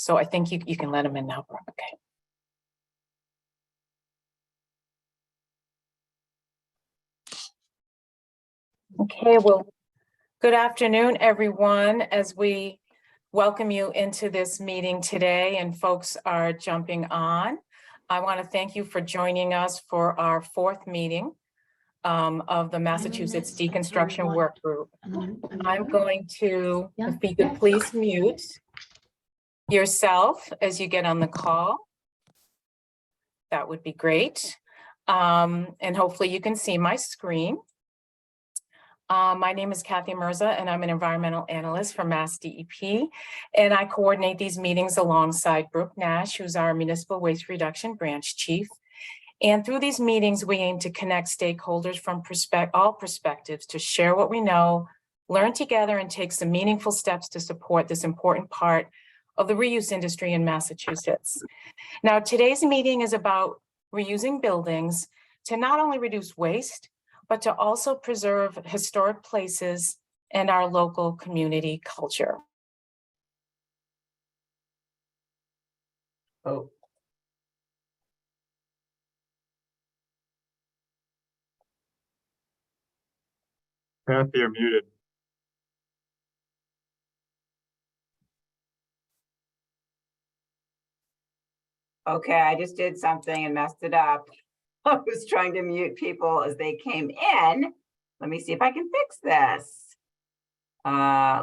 So I think you can let them in now. Okay. Okay, well, good afternoon, everyone, as we welcome you into this meeting today and folks are jumping on. I want to thank you for joining us for our fourth meeting of the Massachusetts Deconstruction Workgroup. I'm going to, if you could please mute yourself as you get on the call. That would be great. And hopefully you can see my screen. My name is Kathy Mirza, and I'm an environmental analyst for MassDEP, and I coordinate these meetings alongside Brooke Nash, who's our Municipal Waste Reduction Branch Chief. And through these meetings, we aim to connect stakeholders from all perspectives to share what we know, learn together, and take some meaningful steps to support this important part of the reuse industry in Massachusetts. Now, today's meeting is about reusing buildings to not only reduce waste, but to also preserve historic places and our local community culture. Oh. Kathy, you're muted. Okay, I just did something and messed it up. I was trying to mute people as they came in. Let me see if I can fix this. As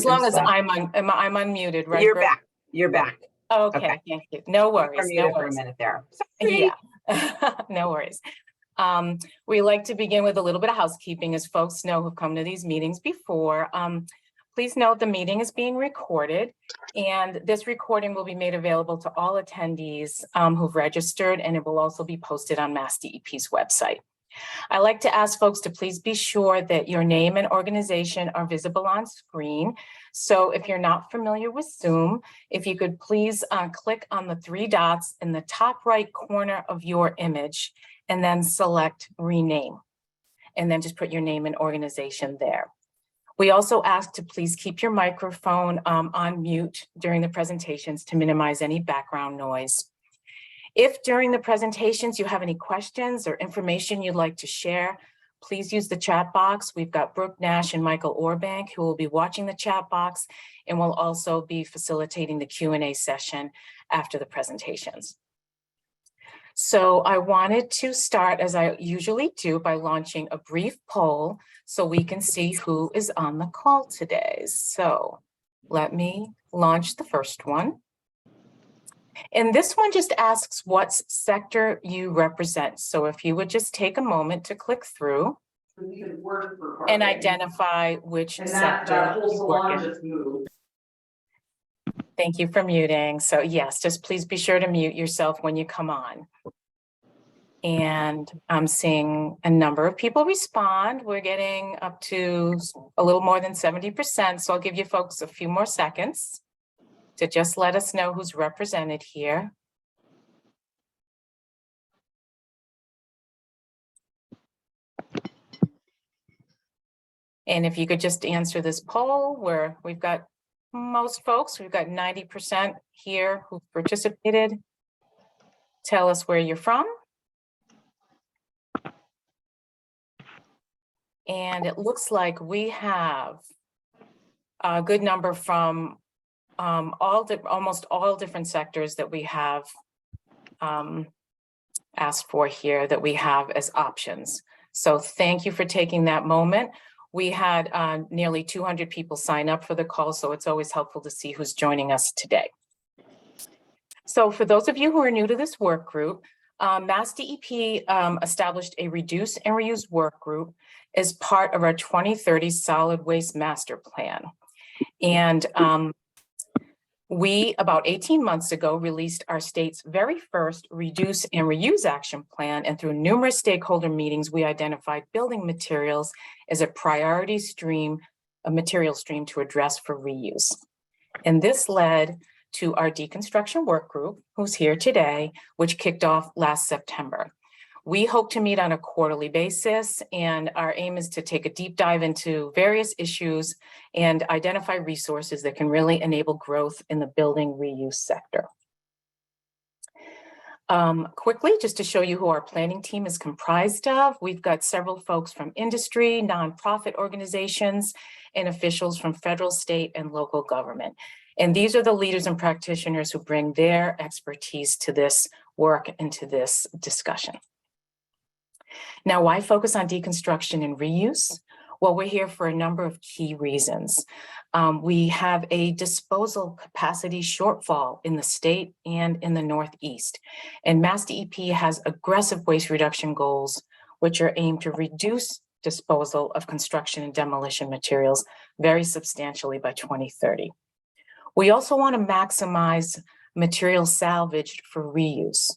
long as I'm unmuted, right? You're back. You're back. Okay, thank you. No worries. No worries. For a minute there. Sorry. Yeah, no worries. We like to begin with a little bit of housekeeping, as folks know who've come to these meetings before. Please note the meeting is being recorded, and this recording will be made available to all attendees who've registered, and it will also be posted on MassDEP's website. I like to ask folks to please be sure that your name and organization are visible on screen. So if you're not familiar with Zoom, if you could please click on the three dots in the top right corner of your image and then select rename, and then just put your name and organization there. We also ask to please keep your microphone on mute during the presentations to minimize any background noise. If during the presentations you have any questions or information you'd like to share, please use the chat box. We've got Brooke Nash and Michael Orbank who will be watching the chat box and will also be facilitating the Q&A session after the presentations. So I wanted to start, as I usually do, by launching a brief poll so we can see who is on the call today. So let me launch the first one. And this one just asks what sector you represent. So if you would just take a moment to click through and identify which sector you work in. Thank you for muting. So yes, just please be sure to mute yourself when you come on. And I'm seeing a number of people respond. We're getting up to a little more than 70%. So I'll give you folks a few more seconds to just let us know who's represented here. And if you could just answer this poll, where we've got most folks, we've got 90% here who participated. Tell us where you're from. And it looks like we have a good number from almost all different sectors that we have asked for here, that we have as options. So thank you for taking that moment. We had nearly 200 people sign up for the call, so it's always helpful to see who's joining us today. So for those of you who are new to this work group, MassDEP established a reduce and reuse work group as part of our 2030 solid waste master plan. And we, about 18 months ago, released our state's very first reduce and reuse action plan, and through numerous stakeholder meetings, we identified building materials as a priority stream, a material stream to address for reuse. And this led to our deconstruction work group, who's here today, which kicked off last September. We hope to meet on a quarterly basis, and our aim is to take a deep dive into various issues and identify resources that can really enable growth in the building reuse sector. Quickly, just to show you who our planning team is comprised of, we've got several folks from industry, nonprofit organizations, and officials from federal, state, and local government. And these are the leaders and practitioners who bring their expertise to this work and to this discussion. Now, why focus on deconstruction and reuse? Well, we're here for a number of key reasons. We have a disposal capacity shortfall in the state and in the Northeast. And MassDEP has aggressive waste reduction goals, which are aimed to reduce disposal of construction and demolition materials very substantially by 2030. We also want to maximize material salvaged for reuse,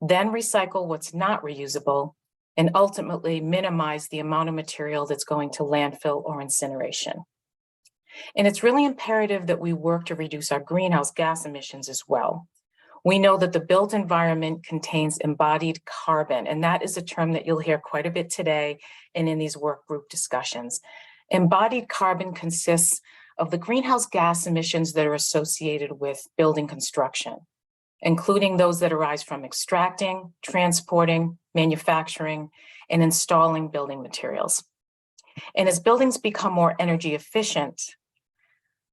then recycle what's not reusable, and ultimately minimize the amount of material that's going to landfill or incineration. And it's really imperative that we work to reduce our greenhouse gas emissions as well. We know that the built environment contains embodied carbon, and that is a term that you'll hear quite a bit today and in these work group discussions. Embodied carbon consists of the greenhouse gas emissions that are associated with building construction, including those that arise from extracting, transporting, manufacturing, and installing building materials. And as buildings become more energy efficient,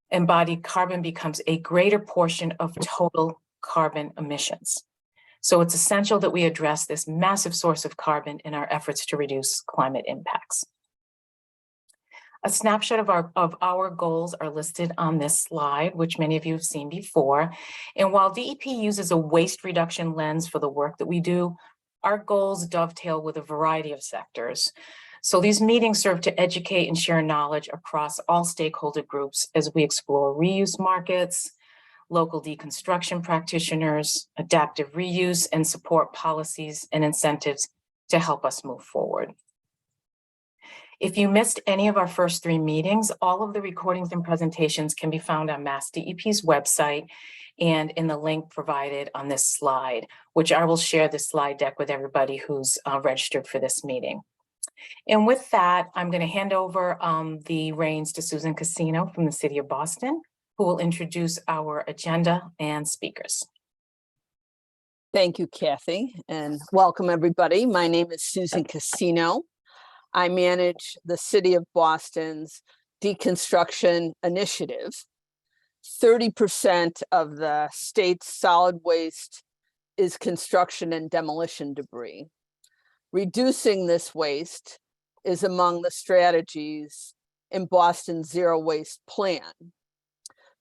embodied carbon becomes a greater portion of total carbon emissions. So it's essential that we address this massive source of carbon in our efforts to reduce climate impacts. A snapshot of our goals are listed on this slide, which many of you have seen before. And while DEP uses a waste reduction lens for the work that we do, our goals dovetail with a variety of sectors. So these meetings serve to educate and share knowledge across all stakeholder groups as we explore reuse markets, local deconstruction practitioners, adaptive reuse, and support policies and incentives to help us move forward. If you missed any of our first 3 meetings, all of the recordings and presentations can be found on MassDEP's website and in the link provided on this slide, which I will share the slide deck with everybody who's registered for this meeting. And with that, I'm going to hand over the reins to Susan Casino from the City of Boston, who will introduce our agenda and speakers. Thank you, Kathy, and welcome everybody. My name is Susan Casino. I manage the City of Boston's Deconstruction Initiative. 30% of the state's solid waste is construction and demolition debris. Reducing this waste is among the strategies in Boston's Zero Waste Plan.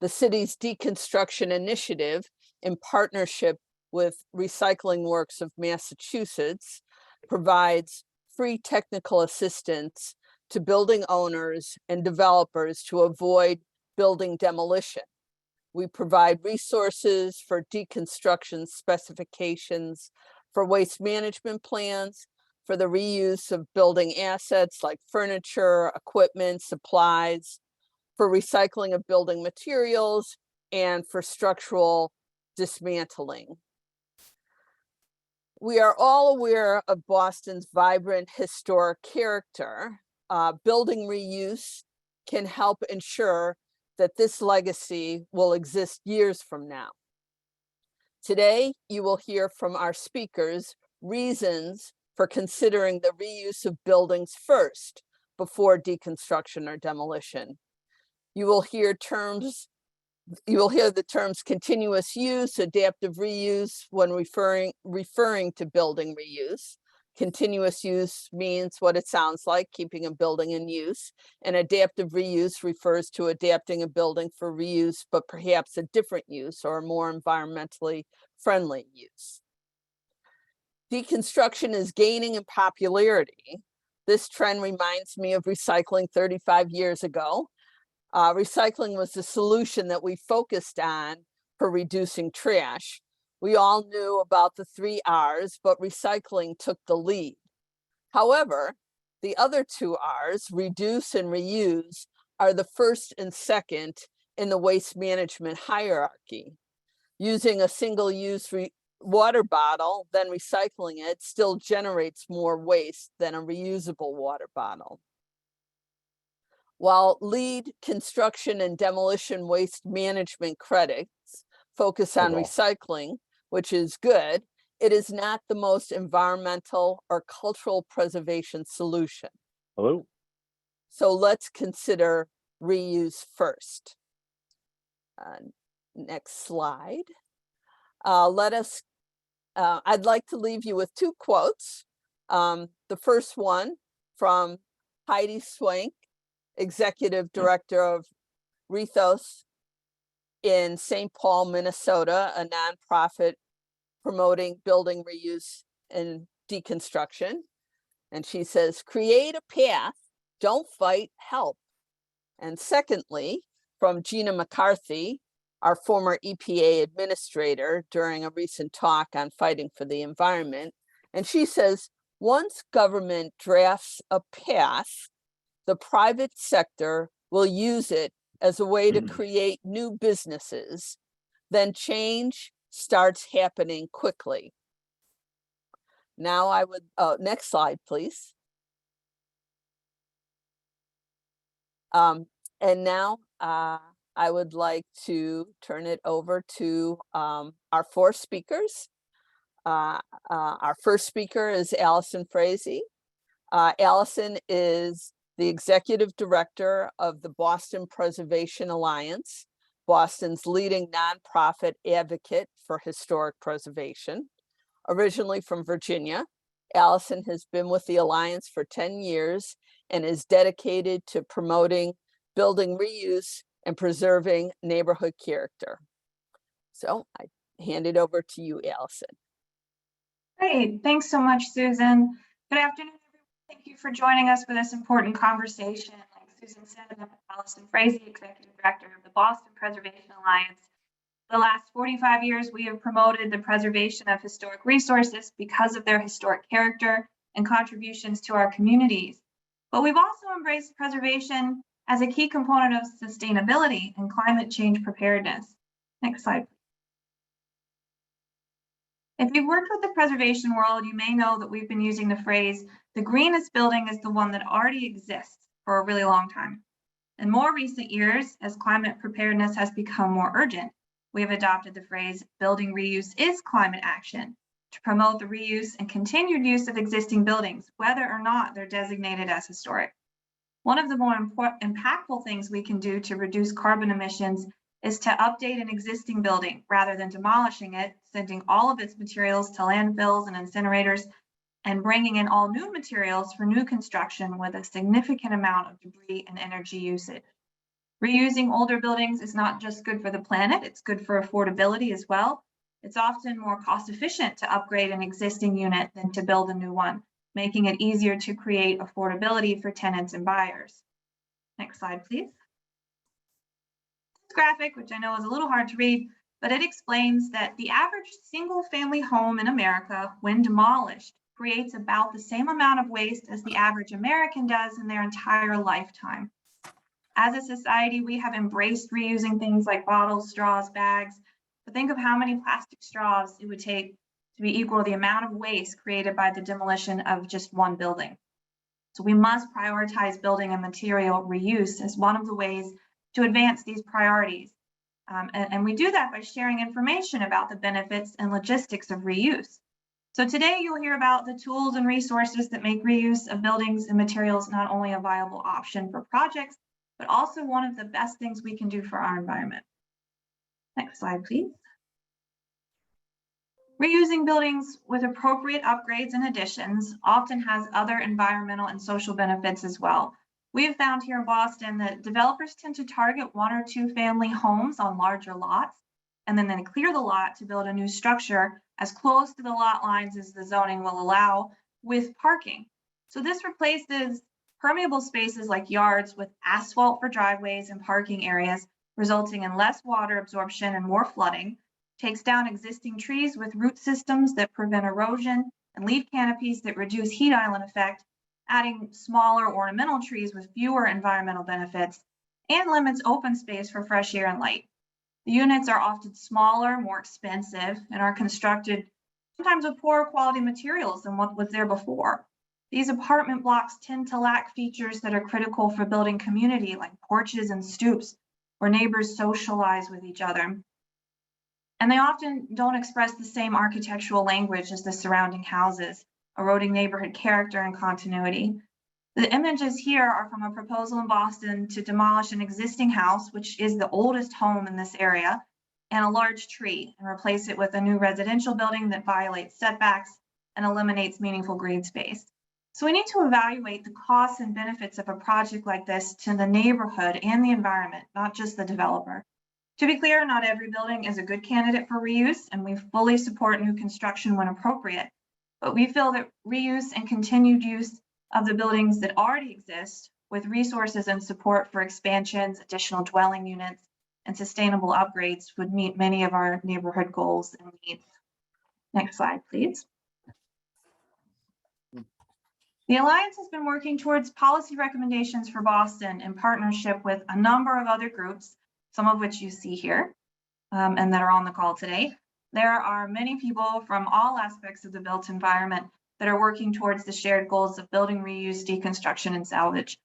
The city's Deconstruction Initiative, in partnership with Recycling Works of Massachusetts, provides free technical assistance to building owners and developers to avoid building demolition. We provide resources for deconstruction specifications, for waste management plans, for the reuse of building assets like furniture, equipment, supplies, for recycling of building materials, and for structural dismantling. We are all aware of Boston's vibrant historic character. Building reuse can help ensure that this legacy will exist years from now. Today, you will hear from our speakers reasons for considering the reuse of buildings first before deconstruction or demolition. You will hear the terms continuous use, adaptive reuse when referring to building reuse. Continuous use means what it sounds like, keeping a building in use. And adaptive reuse refers to adapting a building for reuse, but perhaps a different use or a more environmentally friendly use. Deconstruction is gaining in popularity. This trend reminds me of recycling 35 years ago. Recycling was the solution that we focused on for reducing trash. We all knew about the 3 R's, but recycling took the lead. However, the other 2 R's, reduce and reuse, are the first and second in the waste management hierarchy. Using a single-use water bottle, then recycling it still generates more waste than a reusable water bottle. While LEED construction and demolition waste management credits focus on recycling, which is good, it is not the most environmental or cultural preservation solution. Hello? So let's consider reuse first. Next slide. I'd like to leave you with two quotes. The first one from Heidi Swank, Executive Director of Rethos in St. Paul, Minnesota, a nonprofit promoting building reuse and deconstruction. And she says, create a path, don't fight, help. And secondly, from Gina McCarthy, our former EPA administrator, during a recent talk on fighting for the environment. And she says, once government drafts a path, the private sector will use it as a way to create new businesses. Then change starts happening quickly. Now I would, next slide, please. And now I would like to turn it over to our four speakers. Our first speaker is Allison Frazee. Allison is the Executive Director of the Boston Preservation Alliance, Boston's leading nonprofit advocate for historic preservation. Originally from Virginia, Allison has been with the Alliance for 10 years and is dedicated to promoting building reuse and preserving neighborhood character. So I hand it over to you, Allison. Great, thanks so much, Susan. Good afternoon, everyone. Thank you for joining us for this important conversation. Like Susan said, I'm Allison Frazee, Executive Director of the Boston Preservation Alliance. For the last 45 years, we have promoted the preservation of historic resources because of their historic character and contributions to our communities. But we've also embraced preservation as a key component of sustainability and climate change preparedness. Next slide. If you've worked with the preservation world, you may know that we've been using the phrase, the greenest building is the one that already exists, for a really long time. In more recent years, as climate preparedness has become more urgent, we have adopted the phrase, building reuse is climate action, to promote the reuse and continued use of existing buildings, whether or not they're designated as historic. One of the more impactful things we can do to reduce carbon emissions is to update an existing building rather than demolishing it, sending all of its materials to landfills and incinerators, and bringing in all new materials for new construction with a significant amount of debris and energy usage. Reusing older buildings is not just good for the planet, it's good for affordability as well. It's often more cost efficient to upgrade an existing unit than to build a new one, making it easier to create affordability for tenants and buyers. Next slide, please. This graphic, which I know is a little hard to read, but it explains that the average single-family home in America, when demolished, creates about the same amount of waste as the average American does in their entire lifetime. As a society, we have embraced reusing things like bottles, straws, bags, but think of how many plastic straws it would take to be equal to the amount of waste created by the demolition of just one building. So we must prioritize building and material reuse as one of the ways to advance these priorities. And we do that by sharing information about the benefits and logistics of reuse. So today you'll hear about the tools and resources that make reuse of buildings and materials not only a viable option for projects, but also one of the best things we can do for our environment. Next slide, please. Reusing buildings with appropriate upgrades and additions often has other environmental and social benefits as well. We have found here in Boston that developers tend to target 1 or 2 family homes on larger lots, and then they clear the lot to build a new structure as close to the lot lines as the zoning will allow with parking. So this replaces permeable spaces like yards with asphalt for driveways and parking areas, resulting in less water absorption and more flooding, takes down existing trees with root systems that prevent erosion and leaf canopies that reduce heat island effect, adding smaller ornamental trees with fewer environmental benefits, and limits open space for fresh air and light. The units are often smaller, more expensive, and are constructed sometimes with poorer quality materials than what was there before. These apartment blocks tend to lack features that are critical for building community, like porches and stoops, where neighbors socialize with each other. And they often don't express the same architectural language as the surrounding houses, eroding neighborhood character and continuity. The images here are from a proposal in Boston to demolish an existing house, which is the oldest home in this area, and a large tree, and replace it with a new residential building that violates setbacks and eliminates meaningful green space. So we need to evaluate the costs and benefits of a project like this to the neighborhood and the environment, not just the developer. To be clear, not every building is a good candidate for reuse, and we fully support new construction when appropriate. But we feel that reuse and continued use of the buildings that already exist, with resources and support for expansions, additional dwelling units, and sustainable upgrades, would meet many of our neighborhood goals and needs. Next slide, please. The Alliance has been working towards policy recommendations for Boston in partnership with a number of other groups, some of which you see here, and that are on the call today. There are many people from all aspects of the built environment that are working towards the shared goals of building reuse, deconstruction, and salvage.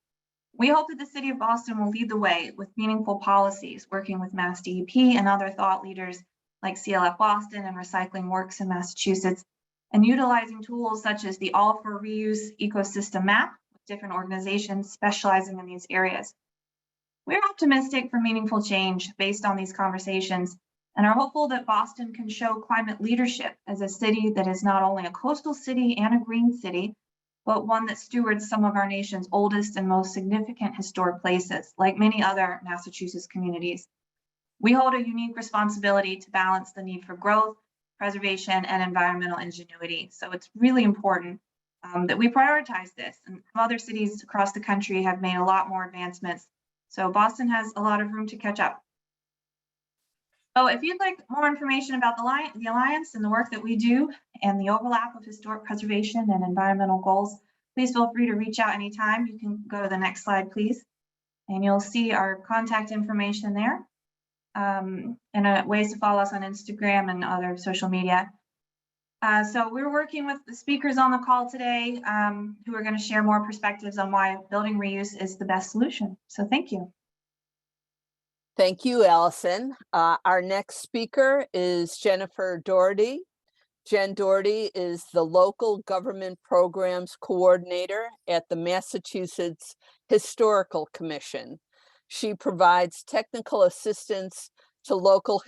We hope that the City of Boston will lead the way with meaningful policies, working with MassDEP and other thought leaders like CLF Boston and Recycling Works in Massachusetts, and utilizing tools such as the All for Reuse ecosystem map with different organizations specializing in these areas. We're optimistic for meaningful change based on these conversations, and are hopeful that Boston can show climate leadership as a city that is not only a coastal city and a green city, but one that stewards some of our nation's oldest and most significant historic places, like many other Massachusetts communities. We hold a unique responsibility to balance the need for growth, preservation, and environmental ingenuity. So it's really important that we prioritize this. And other cities across the country have made a lot more advancements. So Boston has a lot of room to catch up. So if you'd like more information about the Alliance and the work that we do and the overlap of historic preservation and environmental goals, please feel free to reach out anytime. You can go to the next slide, please. And you'll see our contact information there, and ways to follow us on Instagram and other social media. So we're working with the speakers on the call today who are going to share more perspectives on why building reuse is the best solution. So thank you. Thank you, Allison. Our next speaker is Jennifer Doherty. Jen Doherty is the Local Government Programs Coordinator at the Massachusetts Historical Commission. She provides technical assistance to local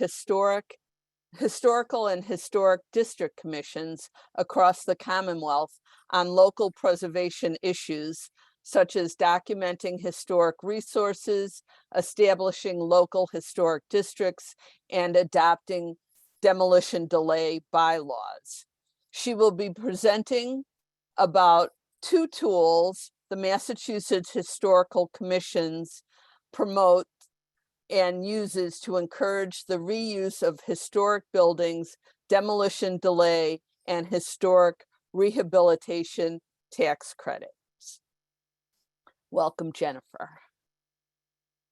historical and historic district commissions across the Commonwealth on local preservation issues, such as documenting historic resources, establishing local historic districts, and adopting demolition delay bylaws. She will be presenting about 2 tools the Massachusetts Historical Commissions promote and uses to encourage the reuse of historic buildings, demolition delay, and historic rehabilitation tax credits. Welcome, Jennifer.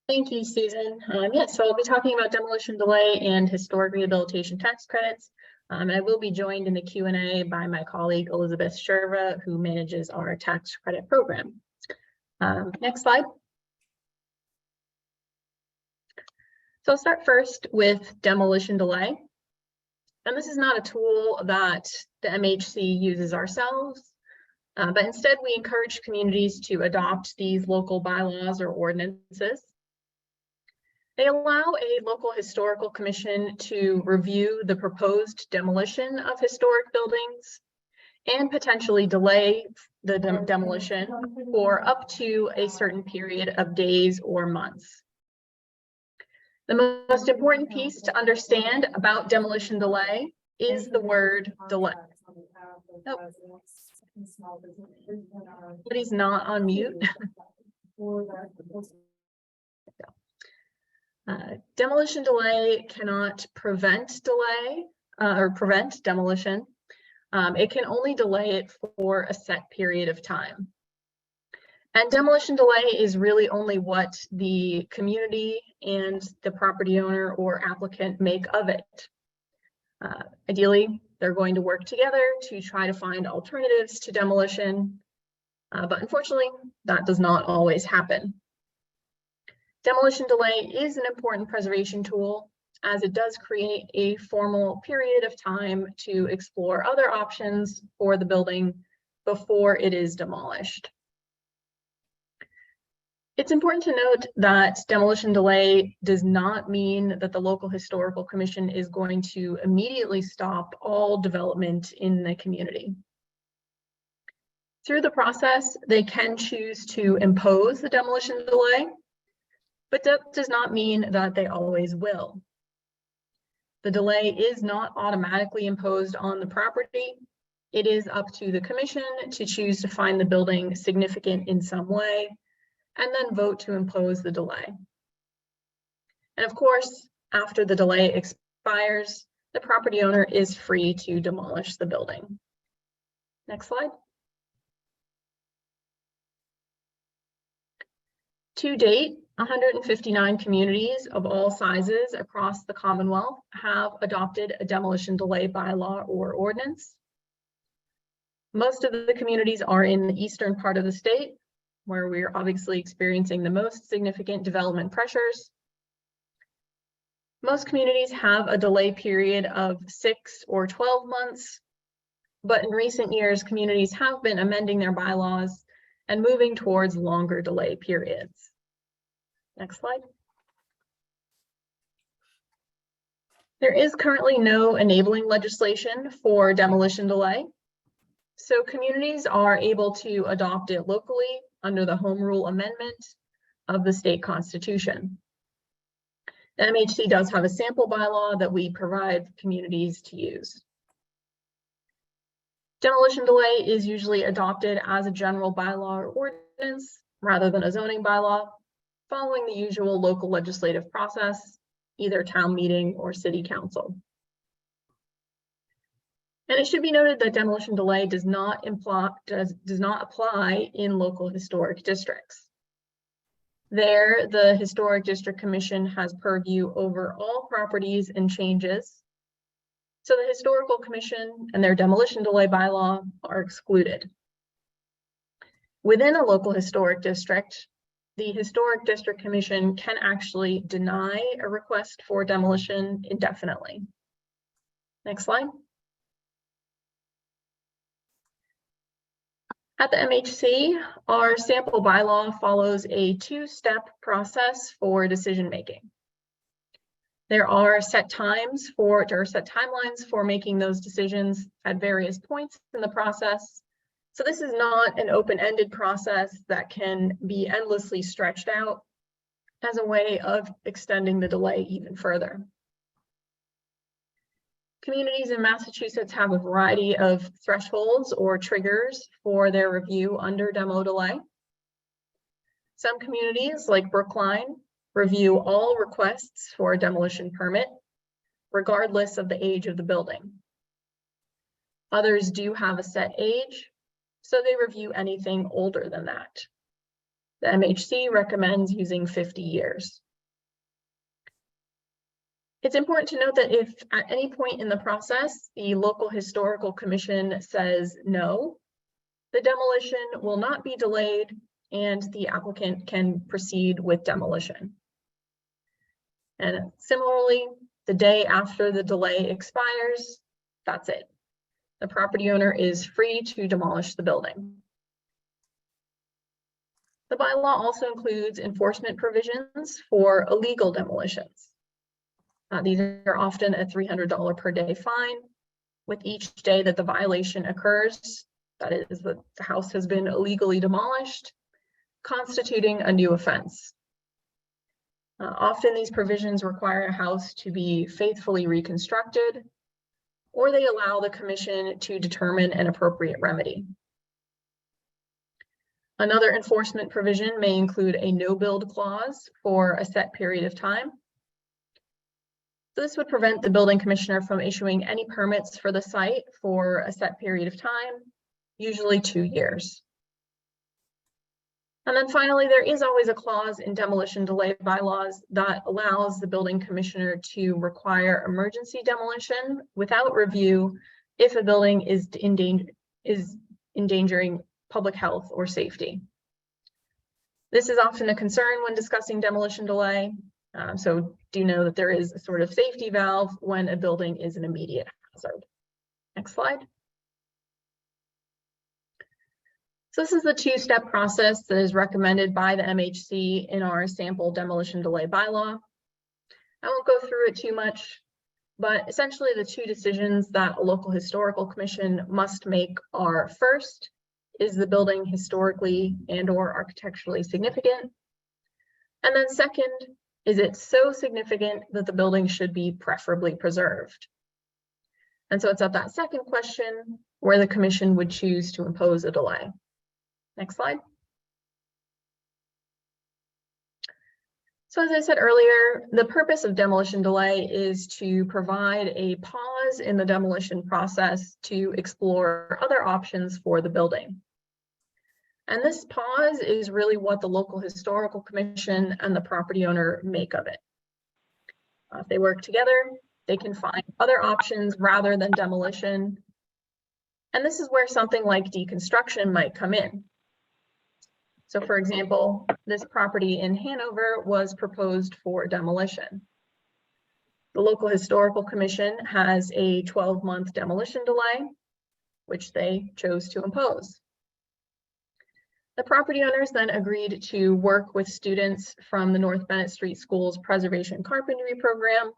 Thank you, Susan. So I'll be talking about demolition delay and historic rehabilitation tax credits. And I will be joined in the Q&A by my colleague, Elizabeth Sherva, who manages our tax credit program. Next slide. So I'll start first with demolition delay. And this is not a tool that the MHC uses ourselves, but instead we encourage communities to adopt these local bylaws or ordinances. They allow a local historical commission to review the proposed demolition of historic buildings and potentially delay the demolition for up to a certain period of days or months. The most important piece to understand about demolition delay is the word delay. Nope. Somebody's not on mute. Demolition delay cannot prevent delay or prevent demolition. It can only delay it for a set period of time. And demolition delay is really only what the community and the property owner or applicant make of it. Ideally, they're going to work together to try to find alternatives to demolition, but unfortunately, that does not always happen. Demolition delay is an important preservation tool, as it does create a formal period of time to explore other options for the building before it is demolished. It's important to note that demolition delay does not mean that the local historical commission is going to immediately stop all development in the community. Through the process, they can choose to impose the demolition delay, but that does not mean that they always will. The delay is not automatically imposed on the property. It is up to the commission to choose to find the building significant in some way, and then vote to impose the delay. And of course, after the delay expires, the property owner is free to demolish the building. Next slide. To date, 159 communities of all sizes across the Commonwealth have adopted a demolition delay bylaw or ordinance. Most of the communities are in the eastern part of the state, where we're obviously experiencing the most significant development pressures. Most communities have a delay period of 6 or 12 months, but in recent years, communities have been amending their bylaws and moving towards longer delay periods. Next slide. There is currently no enabling legislation for demolition delay, so communities are able to adopt it locally under the Home Rule Amendment of the state constitution. The MHC does have a sample bylaw that we provide communities to use. Demolition delay is usually adopted as a general bylaw or ordinance rather than a zoning bylaw, following the usual local legislative process, either town meeting or city council. And it should be noted that demolition delay does not apply in local historic districts. There, the Historic District Commission has purview over all properties and changes. So the Historical Commission and their demolition delay bylaw are excluded. Within a local historic district, the Historic District Commission can actually deny a request for demolition indefinitely. Next slide. At the MHC, our sample bylaw follows a two-step process for decision making. There are set timelines for making those decisions at various points in the process. So this is not an open-ended process that can be endlessly stretched out as a way of extending the delay even further. Communities in Massachusetts have a variety of thresholds or triggers for their review under demo delay. Some communities, like Brookline, review all requests for a demolition permit, regardless of the age of the building. Others do have a set age, so they review anything older than that. The MHC recommends using 50 years. It's important to note that if at any point in the process, the local historical commission says no, the demolition will not be delayed and the applicant can proceed with demolition. And similarly, the day after the delay expires, that's it. The property owner is free to demolish the building. The bylaw also includes enforcement provisions for illegal demolitions. These are often a $300 per day fine. With each day that the violation occurs, that is, that the house has been illegally demolished, constituting a new offense. Often these provisions require a house to be faithfully reconstructed, or they allow the commission to determine an appropriate remedy. Another enforcement provision may include a no-build clause for a set period of time. So this would prevent the building commissioner from issuing any permits for the site for a set period of time, usually 2 years. And then finally, there is always a clause in demolition delay bylaws that allows the building commissioner to require emergency demolition without review if a building is endangering public health or safety. This is often a concern when discussing demolition delay. So do know that there is a sort of safety valve when a building is an immediate hazard. Next slide. So this is the two-step process that is recommended by the MHC in our sample demolition delay bylaw. I won't go through it too much, but essentially the two decisions that a local historical commission must make are: first, is the building historically and/or architecturally significant? And then second, is it so significant that the building should be preferably preserved? And so it's at that second question where the commission would choose to impose a delay. Next slide. So as I said earlier, the purpose of demolition delay is to provide a pause in the demolition process to explore other options for the building. And this pause is really what the local historical commission and the property owner make of it. If they work together, they can find other options rather than demolition. And this is where something like deconstruction might come in. So for example, this property in Hanover was proposed for demolition. The local historical commission has a 12-month demolition delay, which they chose to impose. The property owners then agreed to work with students from the North Bennett Street School's Preservation Carpentry program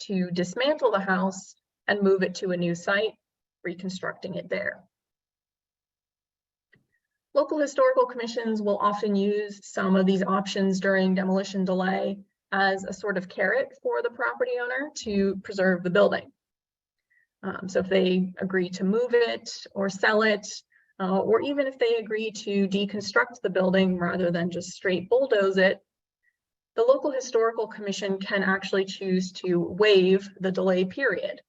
to dismantle the house and move it to a new site, reconstructing it there. Local historical commissions will often use some of these options during demolition delay as a sort of carrot for the property owner to preserve the building. So if they agree to move it or sell it, or even if they agree to deconstruct the building rather than just straight bulldoze it, the local historical commission can actually choose to waive the delay period.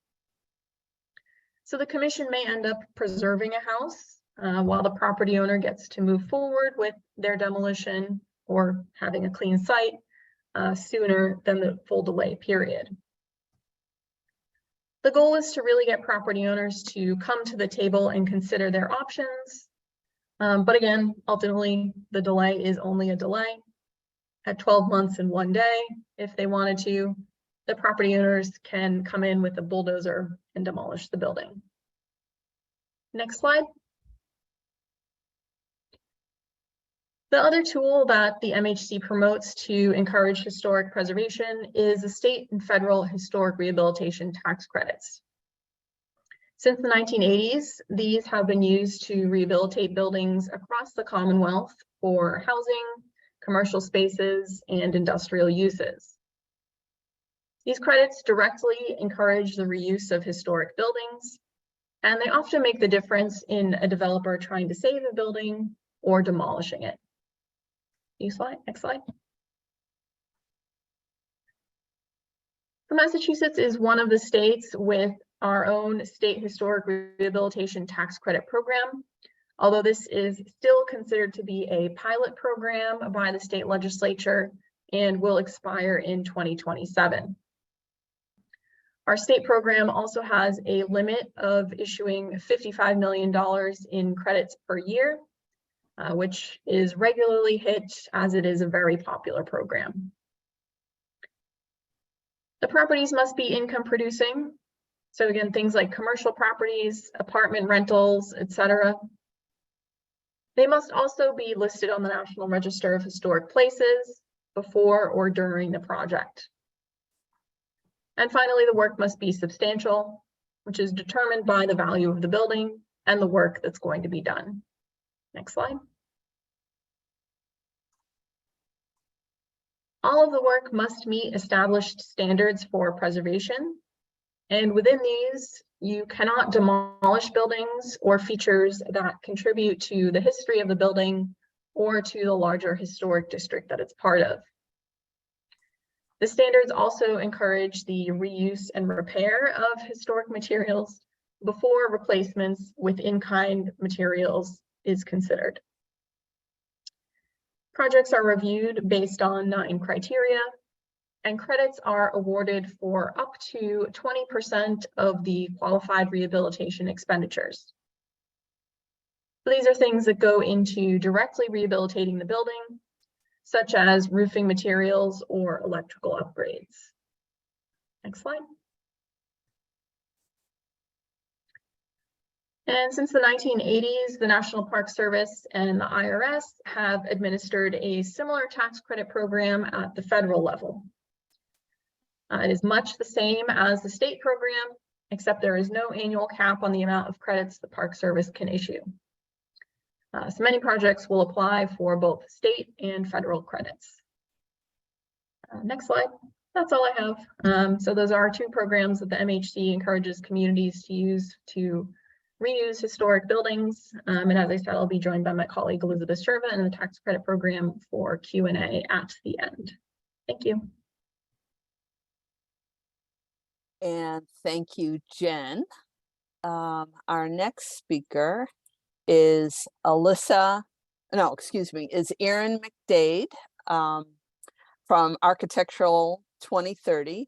So the commission may end up preserving a house while the property owner gets to move forward with their demolition or having a clean site sooner than the full delay period. The goal is to really get property owners to come to the table and consider their options. But again, ultimately, the delay is only a delay. At 12 months and 1 day, if they wanted to, the property owners can come in with a bulldozer and demolish the building. Next slide. The other tool that the MHC promotes to encourage historic preservation is the state and federal historic rehabilitation tax credits. Since the 1980s, these have been used to rehabilitate buildings across the Commonwealth for housing, commercial spaces, and industrial uses. These credits directly encourage the reuse of historic buildings, and they often make the difference in a developer trying to save a building or demolishing it. Next slide. So Massachusetts is one of the states with our own state historic rehabilitation tax credit program, although this is still considered to be a pilot program by the state legislature and will expire in 2027. Our state program also has a limit of issuing $55 million in credits per year, which is regularly hit as it is a very popular program. The properties must be income producing. So again, things like commercial properties, apartment rentals, etc. They must also be listed on the National Register of Historic Places before or during the project. And finally, the work must be substantial, which is determined by the value of the building and the work that's going to be done. Next slide. All of the work must meet established standards for preservation. And within these, you cannot demolish buildings or features that contribute to the history of the building or to the larger historic district that it's part of. The standards also encourage the reuse and repair of historic materials before replacements with in-kind materials is considered. Projects are reviewed based on 9 criteria, and credits are awarded for up to 20% of the qualified rehabilitation expenditures. These are things that go into directly rehabilitating the building, such as roofing materials or electrical upgrades. Next slide. And since the 1980s, the National Park Service and the IRS have administered a similar tax credit program at the federal level. It is much the same as the state program, except there is no annual cap on the amount of credits the Park Service can issue. So many projects will apply for both state and federal credits. Next slide. That's all I have. So those are 2 programs that the MHC encourages communities to use to reuse historic buildings. And as I said, I'll be joined by my colleague Elizabeth Sherva in the tax credit program for Q&A at the end. Thank you. And thank you, Jen. Our next speaker is is Erin McDade from Architectural 2030.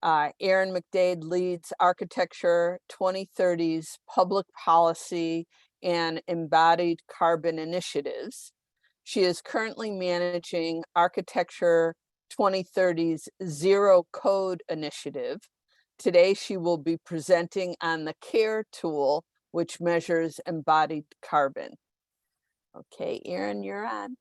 Erin McDade leads Architecture 2030's public policy and embodied carbon initiatives. She is currently managing Architecture 2030's Zero Code initiative. Today, she will be presenting on the CARE tool, which measures embodied carbon. Okay, Erin, you're on.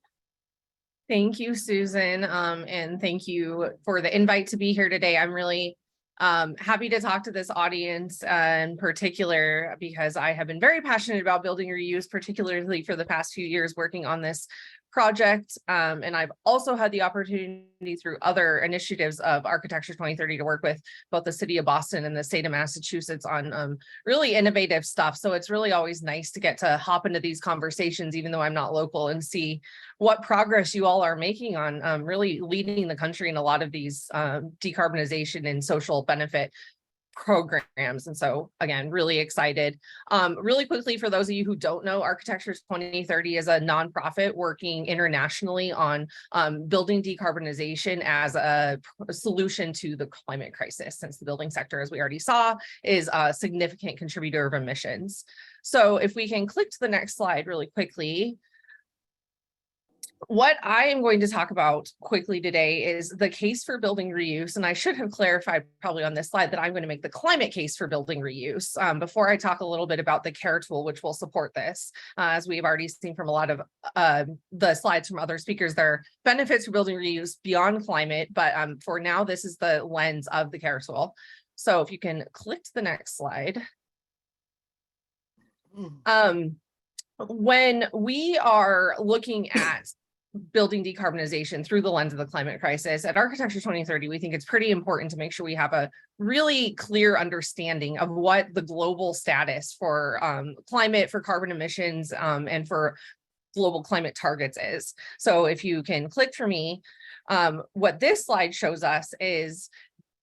Thank you, Susan, and thank you for the invite to be here today. I'm really happy to talk to this audience in particular because I have been very passionate about building reuse, particularly for the past few years working on this project. And I've also had the opportunity through other initiatives of Architecture 2030 to work with both the city of Boston and the state of Massachusetts on really innovative stuff. So it's really always nice to get to hop into these conversations, even though I'm not local, and see what progress you all are making on really leading the country in a lot of these decarbonization and social benefit programs. And so again, really excited. Really quickly, for those of you who don't know, Architecture 2030 is a nonprofit working internationally on building decarbonization as a solution to the climate crisis, since the building sector, as we already saw, is a significant contributor of emissions. So if we can click to the next slide really quickly. What I am going to talk about quickly today is the case for building reuse. And I should have clarified probably on this slide that I'm going to make the climate case for building reuse before I talk a little bit about the CARE tool, which will support this. As we've already seen from a lot of the slides from other speakers, there are benefits for building reuse beyond climate. But for now, this is the lens of the CARE tool. So if you can click to the next slide. When we are looking at building decarbonization through the lens of the climate crisis, at Architecture 2030, we think it's pretty important to make sure we have a really clear understanding of what the global status for climate, for carbon emissions, and for global climate targets is. So if you can click for me, what this slide shows us is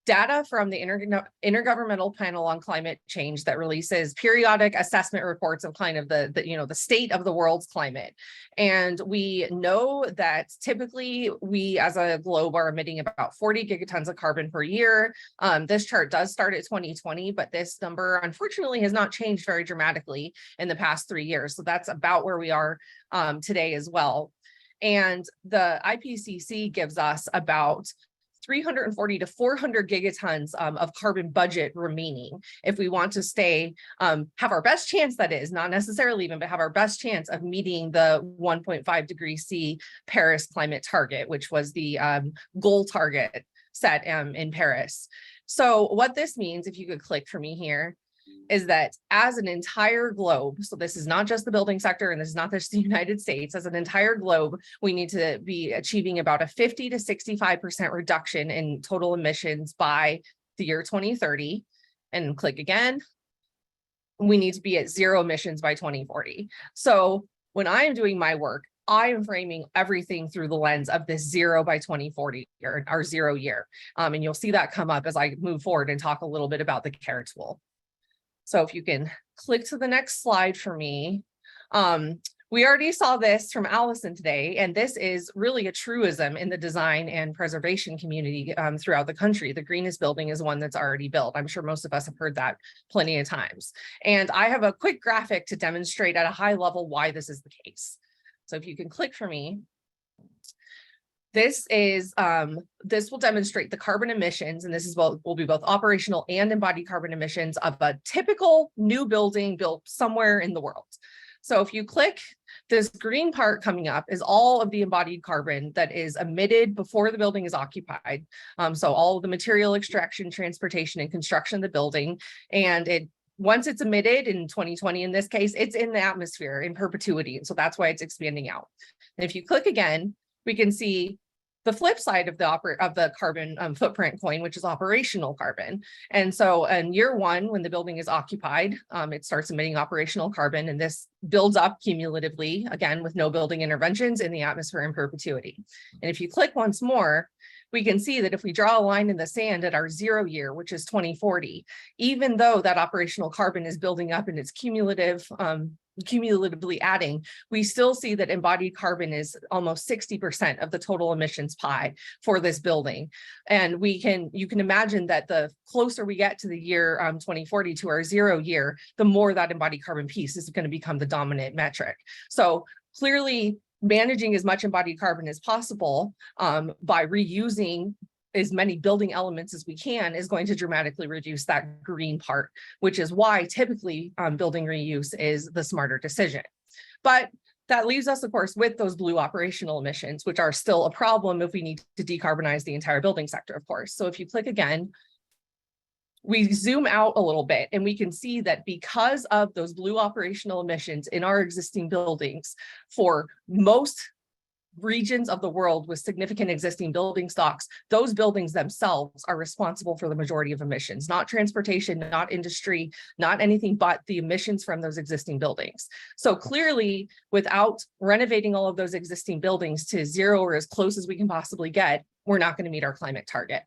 data from the Intergovernmental Panel on Climate Change that releases periodic assessment reports of kind of the state of the world's climate. And we know that typically we as a globe are emitting about 40 gigatons of carbon per year. This chart does start at 2020, but this number unfortunately has not changed very dramatically in the past 3 years. So that's about where we are today as well. And the IPCC gives us about 340 to 400 gigatons of carbon budget remaining if we want to stay, have our best chance, that is, not necessarily even, but have our best chance of meeting the 1.5 degrees C Paris climate target, which was the goal target set in Paris. So what this means, if you could click for me here, is that as an entire globe, so this is not just the building sector and this is not just the United States, as an entire globe, we need to be achieving about a 50 to 65% reduction in total emissions by the year 2030. And click again, we need to be at zero emissions by 2040. So when I am doing my work, I am framing everything through the lens of this zero by 2040 or our 0 year. And you'll see that come up as I move forward and talk a little bit about the CARE tool. So if you can click to the next slide for me, We already saw this from Allison today, and this is really a truism in the design and preservation community throughout the country. The greenest building is one that's already built. I'm sure most of us have heard that plenty of times. And I have a quick graphic to demonstrate at a high level why this is the case. So if you can click for me. This will demonstrate the carbon emissions, and this is will be both operational and embodied carbon emissions of a typical new building built somewhere in the world. So if you click, this green part coming up is all of the embodied carbon that is emitted before the building is occupied. So all of the material extraction, transportation, and construction of the building. And once it's emitted in 2020, in this case, it's in the atmosphere in perpetuity. And so that's why it's expanding out. And if you click again, we can see the flip side of the carbon footprint coin, which is operational carbon. And so in year one, when the building is occupied, it starts emitting operational carbon, and this builds up cumulatively, again, with no building interventions in the atmosphere in perpetuity. And if you click once more, we can see that if we draw a line in the sand at our 0 year, which is 2040, even though that operational carbon is building up and it's cumulatively adding, we still see that embodied carbon is almost 60% of the total emissions pie for this building. And you can imagine that the closer we get to the year 2040, to our 0 year, the more that embodied carbon piece is going to become the dominant metric. So clearly, managing as much embodied carbon as possible by reusing as many building elements as we can is going to dramatically reduce that green part, which is why typically building reuse is the smarter decision. But that leaves us, of course, with those blue operational emissions, which are still a problem if we need to decarbonize the entire building sector, of course. So if you click again, we zoom out a little bit and we can see that because of those blue operational emissions in our existing buildings, for most regions of the world with significant existing building stocks, those buildings themselves are responsible for the majority of emissions, not transportation, not industry, not anything but the emissions from those existing buildings. So clearly, without renovating all of those existing buildings to 0 or as close as we can possibly get, we're not going to meet our climate target.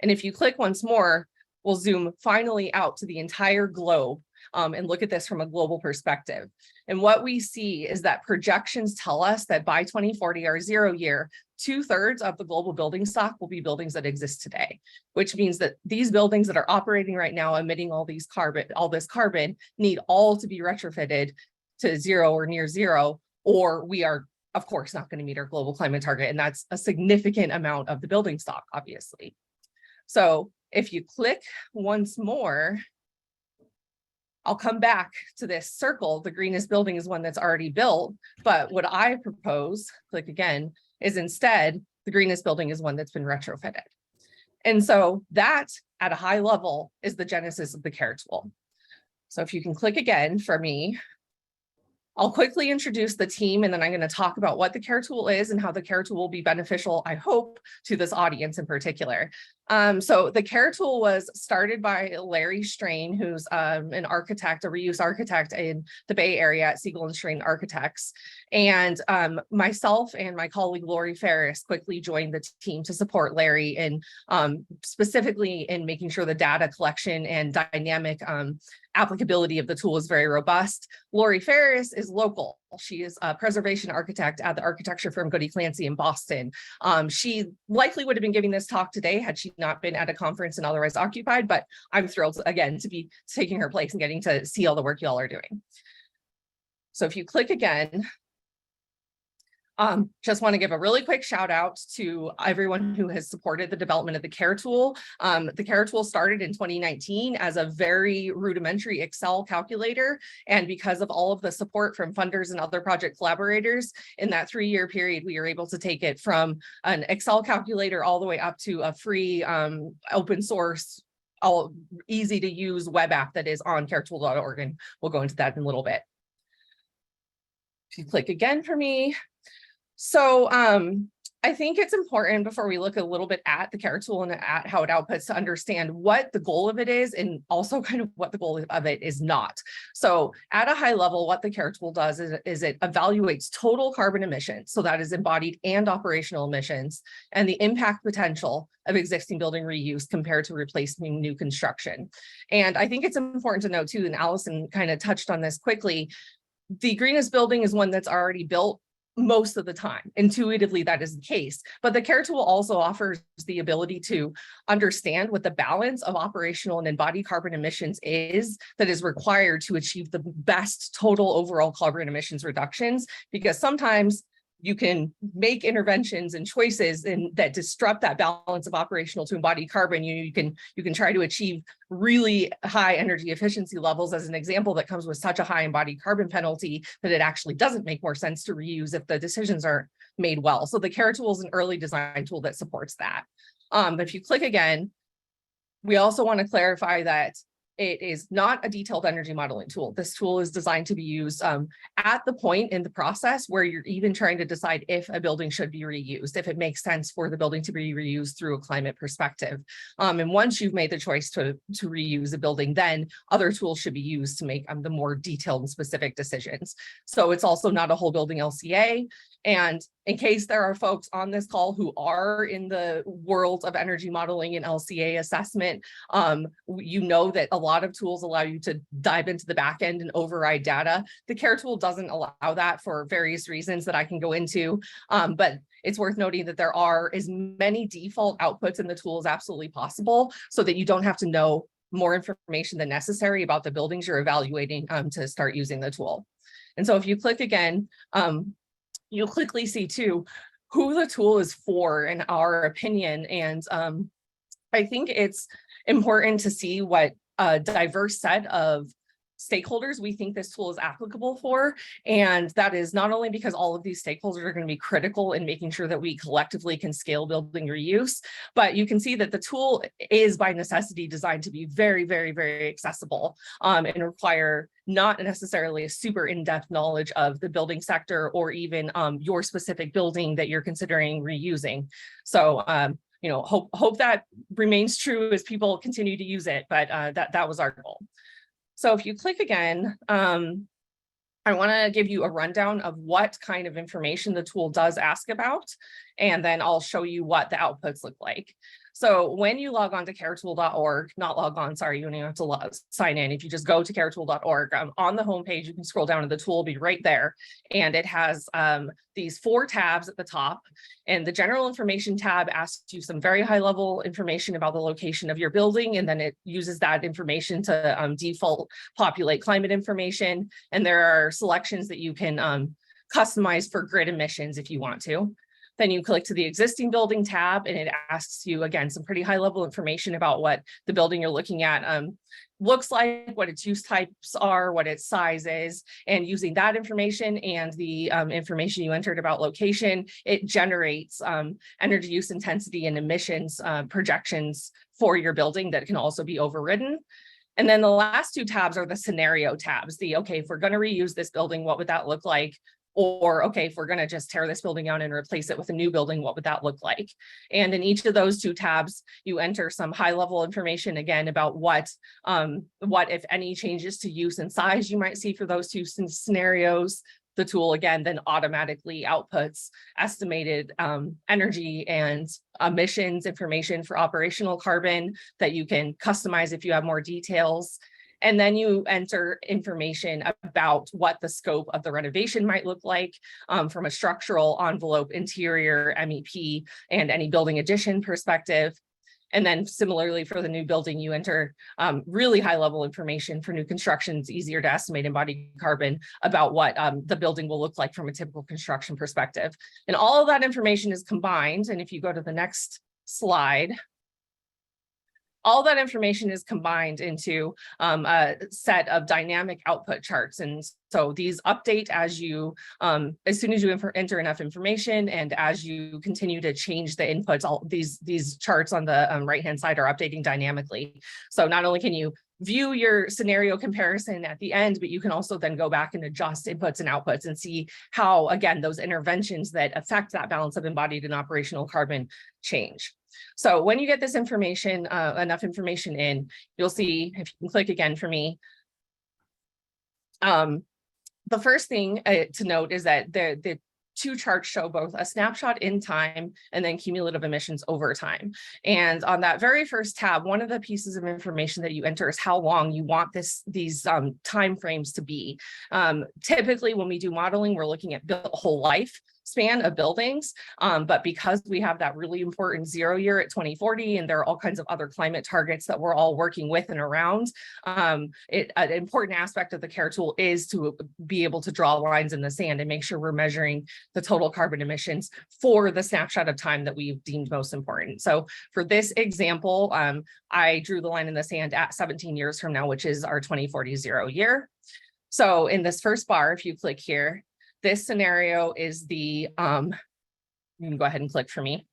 And if you click once more, we'll zoom finally out to the entire globe and look at this from a global perspective. And what we see is that projections tell us that by 2040, our 0 year, 2/3 of the global building stock will be buildings that exist today, which means that these buildings that are operating right now, emitting all this carbon, need all to be retrofitted to 0 or near 0, or we are, of course, not going to meet our global climate target. And that's a significant amount of the building stock, obviously. So if you click once more, I'll come back to this circle. The greenest building is one that's already built. But what I propose, click again, is instead the greenest building is one that's been retrofitted. And so that at a high level is the genesis of the CARE tool. So if you can click again for me, I'll quickly introduce the team, and then I'm going to talk about what the CARE tool is and how the CARE tool will be beneficial, I hope, to this audience in particular. So the CARE tool was started by Larry Strain, who's an architect, a reuse architect in the Bay Area at Siegel & Strain Architects. And myself and my colleague Lori Ferris quickly joined the team to support Larry in specifically in making sure the data collection and dynamic applicability of the tool is very robust. Lori Ferris is local. She is a preservation architect at the architecture firm Goody Clancy in Boston. She likely would have been giving this talk today had she not been at a conference and otherwise occupied, but I'm thrilled again to be taking her place and getting to see all the work y'all are doing. So if you click again, just want to give a really quick shout out to everyone who has supported the development of the CARE tool. The CARE tool started in 2019 as a very rudimentary Excel calculator. And because of all of the support from funders and other project collaborators, in that 3-year period, we were able to take it from an Excel calculator all the way up to a free open source, all easy to use web app that is on caretool.org. And we'll go into that in a little bit. If you click again for me. So I think it's important before we look a little bit at the CARE tool and at how it outputs to understand what the goal of it is and also kind of what the goal of it is not. So at a high level, what the CARE tool does is it evaluates total carbon emissions. So that is embodied and operational emissions and the impact potential of existing building reuse compared to replacing new construction. And I think it's important to note too, and Allison kind of touched on this quickly, the greenest building is one that's already built most of the time. Intuitively, that is the case. But the CARE tool also offers the ability to understand what the balance of operational and embodied carbon emissions is that is required to achieve the best total overall carbon emissions reductions, because sometimes you can make interventions and choices that disrupt that balance of operational to embodied carbon. You can try to achieve really high energy efficiency levels, as an example, that comes with such a high embodied carbon penalty that it actually doesn't make more sense to reuse if the decisions aren't made well. So the CARE tool is an early design tool that supports that. But if you click again, we also want to clarify that it is not a detailed energy modeling tool. This tool is designed to be used at the point in the process where you're even trying to decide if a building should be reused, if it makes sense for the building to be reused through a climate perspective. And once you've made the choice to reuse a building, then other tools should be used to make the more detailed and specific decisions. So it's also not a whole building LCA. And in case there are folks on this call who are in the world of energy modeling and LCA assessment, you know that a lot of tools allow you to dive into the back end and override data. The CARE tool doesn't allow that for various reasons that I can go into, but it's worth noting that there are as many default outputs in the tool as absolutely possible, so that you don't have to know more information than necessary about the buildings you're evaluating to start using the tool. And so if you click again, you'll quickly see too who the tool is for, in our opinion. And I think it's important to see what a diverse set of stakeholders we think this tool is applicable for. And that is not only because all of these stakeholders are going to be critical in making sure that we collectively can scale building reuse, but you can see that the tool is by necessity designed to be very, very, very accessible and require not necessarily a super in-depth knowledge of the building sector or even your specific building that you're considering reusing. So you know, hope that remains true as people continue to use it, but that was our goal. So if you click again, I want to give you a rundown of what kind of information the tool does ask about, and then I'll show you what the outputs look like. So when you log on to caretool.org, not log on, sorry, you don't even have to sign in. If you just go to caretool.org, on the homepage, you can scroll down to the tool, be right there. And it has these 4 tabs at the top. And the general information tab asks you some very high level information about the location of your building. And then it uses that information to default populate climate information. And there are selections that you can customize for grid emissions if you want to. Then you click to the existing building tab, and it asks you, again, some pretty high level information about what the building you're looking at looks like, what its use types are, what its size is. And using that information and the information you entered about location, it generates energy use intensity and emissions projections for your building that can also be overridden. And then the last 2 tabs are the scenario tabs. Okay, if we're going to reuse this building, what would that look like? Or, okay, if we're going to just tear this building down and replace it with a new building, what would that look like? And in each of those 2 tabs, you enter some high level information, again, about what, if any, changes to use and size you might see for those 2 scenarios. The tool, again, then automatically outputs estimated energy and emissions information for operational carbon that you can customize if you have more details. And then you enter information about what the scope of the renovation might look like from a structural, envelope, interior, MEP, and any building addition perspective. And then similarly for the new building, you enter really high level information for new construction. It's easier to estimate embodied carbon about what the building will look like from a typical construction perspective. And all of that information is combined. And if you go to the next slide, all that information is combined into a set of dynamic output charts. And so these update as you, as soon as you enter enough information and as you continue to change the inputs, all these charts on the right-hand side are updating dynamically. So not only can you view your scenario comparison at the end, but you can also then go back and adjust inputs and outputs and see how, again, those interventions that affect that balance of embodied and operational carbon change. So when you get this information, enough information in, you'll see, if you can click again for me, the first thing to note is that the two charts show both a snapshot in time and then cumulative emissions over time. And on that very first tab, one of the pieces of information that you enter is how long you want these time frames to be. Typically, when we do modeling, we're looking at whole life span of buildings, but because we have that really important 0 year at 2040, and there are all kinds of other climate targets that we're all working with and around, an important aspect of the CARE tool is to be able to draw lines in the sand and make sure we're measuring the total carbon emissions for the snapshot of time that we've deemed most important. So for this example, I drew the line in the sand at 17 years from now, which is our 2040 0 year. So in this first bar, if you click here, this scenario is the, you can go ahead and click for me.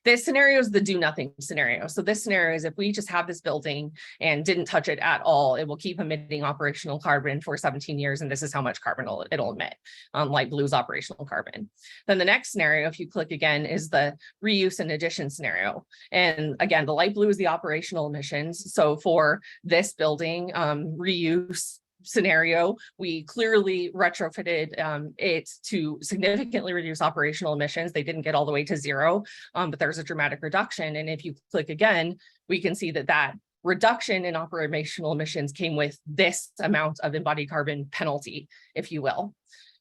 This scenario is the do nothing scenario. So this scenario is if we just have this building and didn't touch it at all, it will keep emitting operational carbon for 17 years. And this is how much carbon it'll emit. Light blue is operational carbon. Then the next scenario, if you click again, is the reuse and addition scenario. And again, the light blue is the operational emissions. So for this building, reuse scenario, we clearly retrofitted it to significantly reduce operational emissions. They didn't get all the way to 0, but there's a dramatic reduction. And if you click again, we can see that reduction in operational emissions came with this amount of embodied carbon penalty, if you will.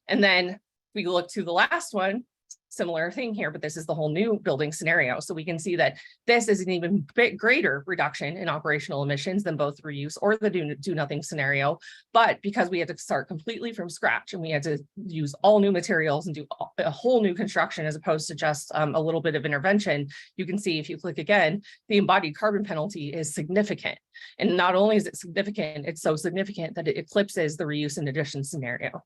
And then we look to the last one, similar thing here, but this is the whole new building scenario. So we can see that this is an even bit greater reduction in operational emissions than both reuse or the do nothing scenario. But because we had to start completely from scratch and we had to use all new materials and do a whole new construction as opposed to just a little bit of intervention, you can see if you click again, the embodied carbon penalty is significant. And not only is it significant, it's so significant that it eclipses the reuse and addition scenario.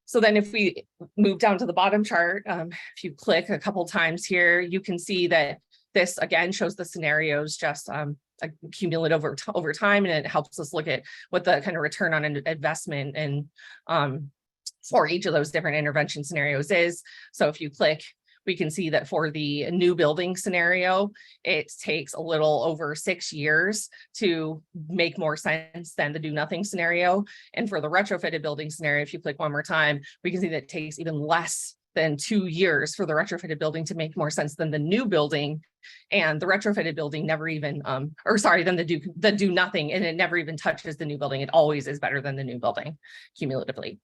So then if we move down to the bottom chart, if you click a couple times here, you can see that this again shows the scenarios just accumulate over time, and it helps us look at what the kind of return on investment and for each of those different intervention scenarios is. So if you click, we can see that for the new building scenario, it takes a little over 6 years to make more sense than the do nothing scenario. And for the retrofitted building scenario, if you click one more time, we can see that it takes even less than 2 years for the retrofitted building to make more sense than the new building. And the retrofitted building never even, than the do nothing, and it never even touches the new building. It always is better than the new building cumulatively.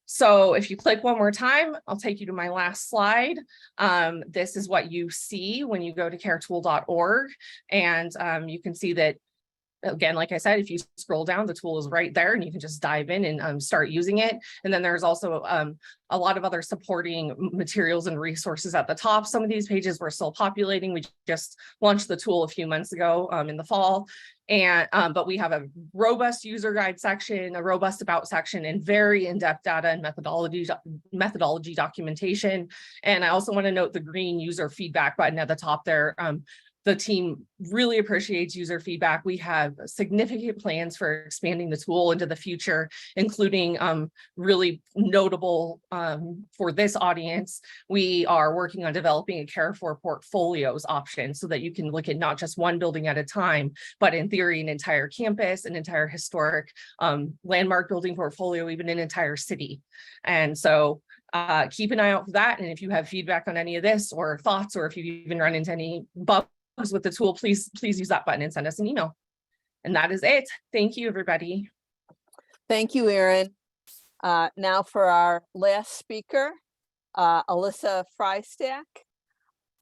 So if you click one more time, I'll take you to my last slide. This is what you see when you go to caretool.org. And you can see that, again, like I said, if you scroll down, the tool is right there and you can just dive in and start using it. And then there's also a lot of other supporting materials and resources at the top. Some of these pages we're still populating. We just launched the tool a few months ago in the fall. And but we have a robust user guide section, a robust about section, and very in-depth data and methodology documentation. And I also want to note the green user feedback button at the top there. The team really appreciates user feedback. We have significant plans for expanding the tool into the future, including really notable for this audience. We are working on developing a Care for Portfolios option so that you can look at not just one building at a time, but in theory, an entire campus, an entire historic landmark building portfolio, even an entire city. And so keep an eye out for that. And if you have feedback on any of this or thoughts, or if you've even run into any bugs with the tool, please use that button and send us an email. And that is it. Thank you, everybody. Thank you, Erin. Now for our last speaker, Alyssa Freistack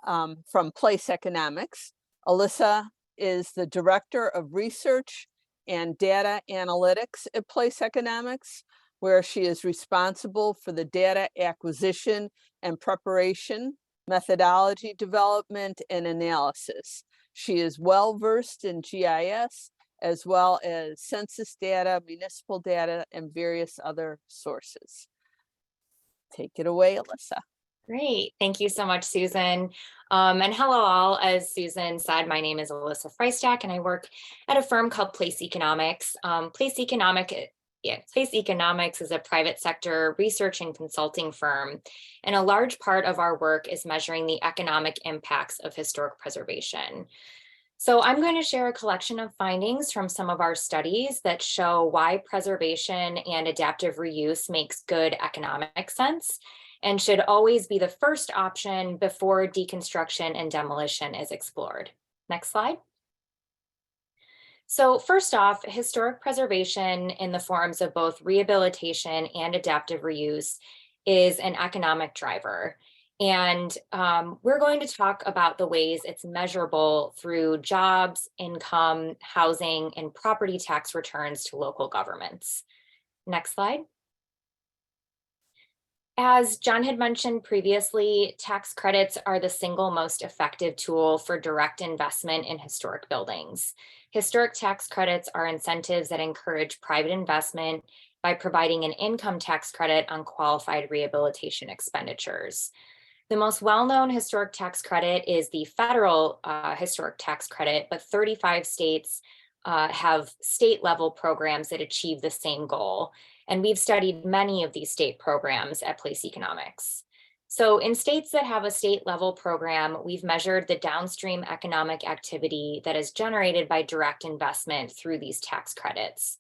from Place Economics. Alyssa is the Director of Research and Data Analytics at Place Economics, where she is responsible for the data acquisition and preparation, methodology development, and analysis. She is well versed in GIS, as well as census data, municipal data, and various other sources. Take it away, Alyssa. Great. Thank you so much, Susan. And hello all. As Susan said, my name is Alyssa Freistack, and I work at a firm called Place Economics. Place Economics is a private sector research and consulting firm, and a large part of our work is measuring the economic impacts of historic preservation. So I'm going to share a collection of findings from some of our studies that show why preservation and adaptive reuse makes good economic sense and should always be the first option before deconstruction and demolition is explored. Next slide. So first off, historic preservation in the forms of both rehabilitation and adaptive reuse is an economic driver. And we're going to talk about the ways it's measurable through jobs, income, housing, and property tax returns to local governments. Next slide. As John had mentioned previously, tax credits are the single most effective tool for direct investment in historic buildings. Historic tax credits are incentives that encourage private investment by providing an income tax credit on qualified rehabilitation expenditures. The most well-known historic tax credit is the federal historic tax credit, but 35 states have state-level programs that achieve the same goal. And we've studied many of these state programs at Place Economics. So in states that have a state-level program, we've measured the downstream economic activity that is generated by direct investment through these tax credits.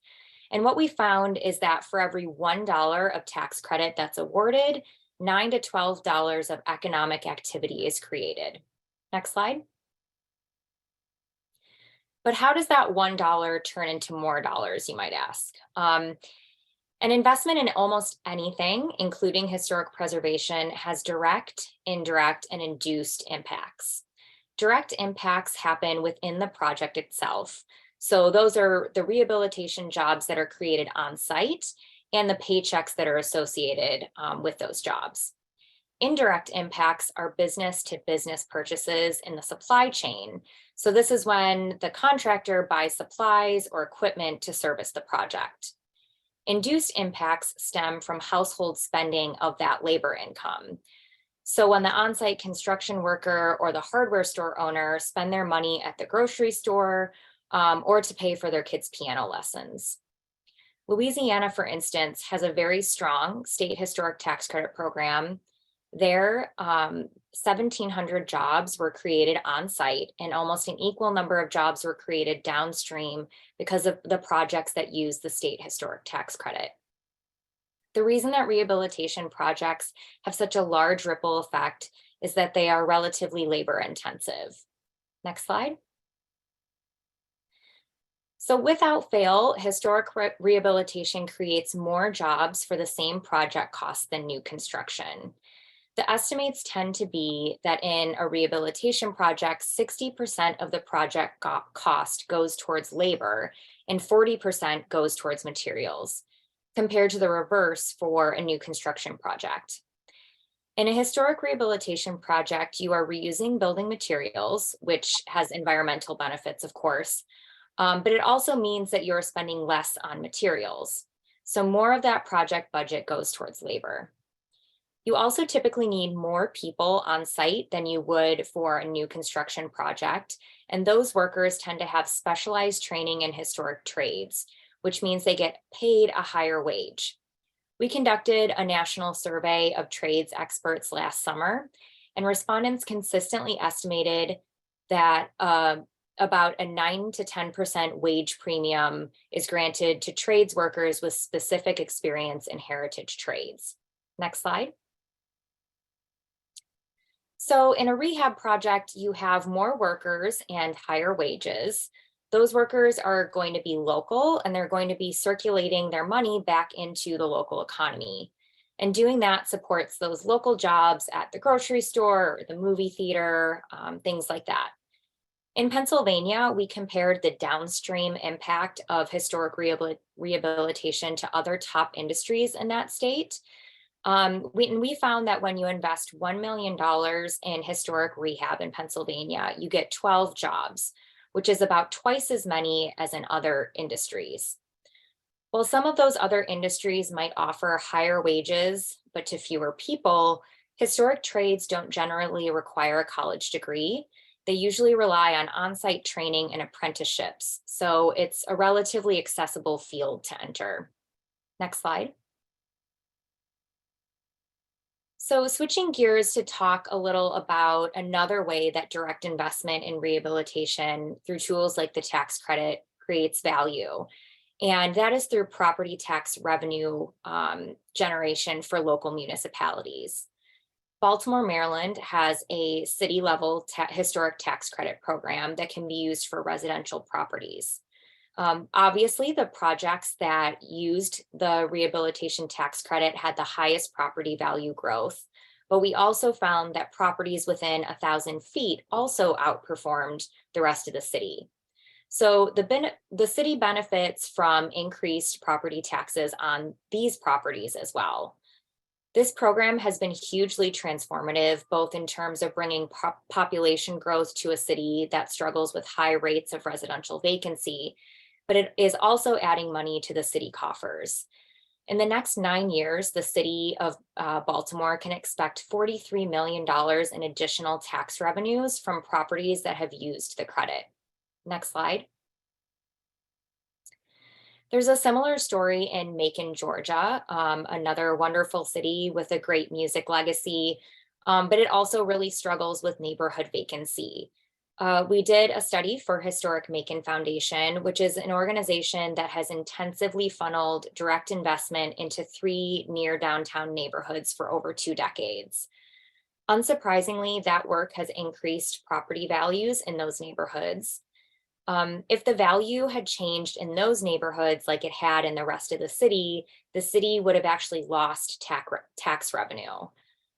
And what we found is that for every $1 of tax credit that's awarded, $9 to $12 of economic activity is created. Next slide. But how does that $1 turn into more dollars, you might ask? An investment in almost anything, including historic preservation, has direct, indirect, and induced impacts. Direct impacts happen within the project itself. So those are the rehabilitation jobs that are created on site and the paychecks that are associated with those jobs. Indirect impacts are business to business purchases in the supply chain. So this is when the contractor buys supplies or equipment to service the project. Induced impacts stem from household spending of that labor income. So when the on-site construction worker or the hardware store owner spend their money at the grocery store or to pay for their kids' piano lessons. Louisiana, for instance, has a very strong state historic tax credit program. There, 1,700 jobs were created on site, and almost an equal number of jobs were created downstream because of the projects that use the state historic tax credit. The reason that rehabilitation projects have such a large ripple effect is that they are relatively labor intensive. Next slide. So without fail, historic rehabilitation creates more jobs for the same project cost than new construction. The estimates tend to be that in a rehabilitation project, 60% of the project cost goes towards labor and 40% goes towards materials, compared to the reverse for a new construction project. In a historic rehabilitation project, you are reusing building materials, which has environmental benefits, of course, but it also means that you're spending less on materials. So more of that project budget goes towards labor. You also typically need more people on site than you would for a new construction project, and those workers tend to have specialized training in historic trades, which means they get paid a higher wage. We conducted a national survey of trades experts last summer, and respondents consistently estimated that about a 9 to 10% wage premium is granted to trades workers with specific experience in heritage trades. Next slide. So in a rehab project, you have more workers and higher wages. Those workers are going to be local and they're going to be circulating their money back into the local economy. And doing that supports those local jobs at the grocery store, or the movie theater, things like that. In Pennsylvania, we compared the downstream impact of historic rehabilitation to other top industries in that state. We found that when you invest $1 million in historic rehab in Pennsylvania, you get 12 jobs, which is about twice as many as in other industries. While some of those other industries might offer higher wages, but to fewer people, historic trades don't generally require a college degree. They usually rely on on-site training and apprenticeships, so it's a relatively accessible field to enter. Next slide. So switching gears to talk a little about another way that direct investment in rehabilitation through tools like the tax credit creates value. And that is through property tax revenue generation for local municipalities. Baltimore, Maryland has a city level historic tax credit program that can be used for residential properties. Obviously, the projects that used the rehabilitation tax credit had the highest property value growth, but we also found that properties within 1,000 feet also outperformed the rest of the city. So the city benefits from increased property taxes on these properties as well. This program has been hugely transformative, both in terms of bringing population growth to a city that struggles with high rates of residential vacancy, but it is also adding money to the city coffers. In the next 9 years, the city of Baltimore can expect $43 million in additional tax revenues from properties that have used the credit. Next slide. There's a similar story in Macon, Georgia, another wonderful city with a great music legacy, but it also really struggles with neighborhood vacancy. We did a study for Historic Macon Foundation, which is an organization that has intensively funneled direct investment into 3 near downtown neighborhoods for over 2 decades. Unsurprisingly, that work has increased property values in those neighborhoods. If the value had changed in those neighborhoods like it had in the rest of the city would have actually lost tax revenue.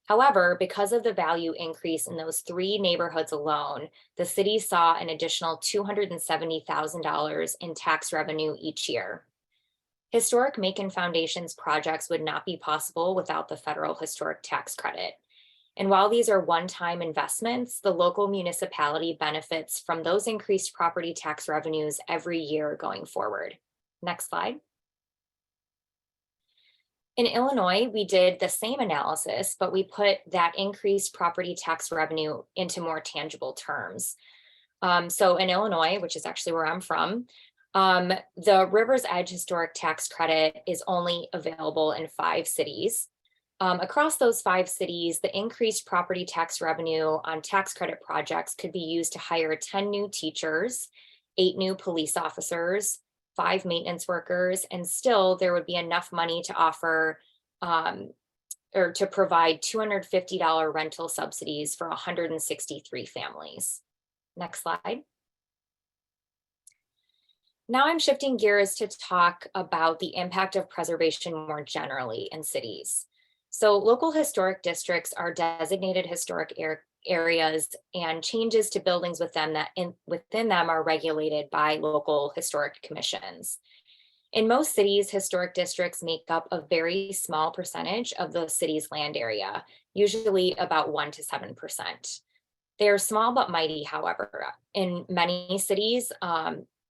However, because of the value increase in those 3 neighborhoods alone, the city saw an additional $270,000 in tax revenue each year. Historic Macon Foundation's projects would not be possible without the federal historic tax credit. And while these are one-time investments, the local municipality benefits from those increased property tax revenues every year going forward. Next slide. In Illinois, we did the same analysis, but we put that increased property tax revenue into more tangible terms. So in Illinois, which is actually where I'm from, the River's Edge Historic Tax Credit is only available in 5 cities. Across those 5 cities, the increased property tax revenue on tax credit projects could be used to hire 10 new teachers, 8 new police officers, 5 maintenance workers, and still there would be enough money to offer or to provide $250 rental subsidies for 163 families. Next slide. Now I'm shifting gears to talk about the impact of preservation more generally in cities. So local historic districts are designated historic areas, and changes to buildings within them are regulated by local historic commissions. In most cities, historic districts make up a very small percentage of the city's land area, usually about 1 to 7%. They are small but mighty, however. In many cities,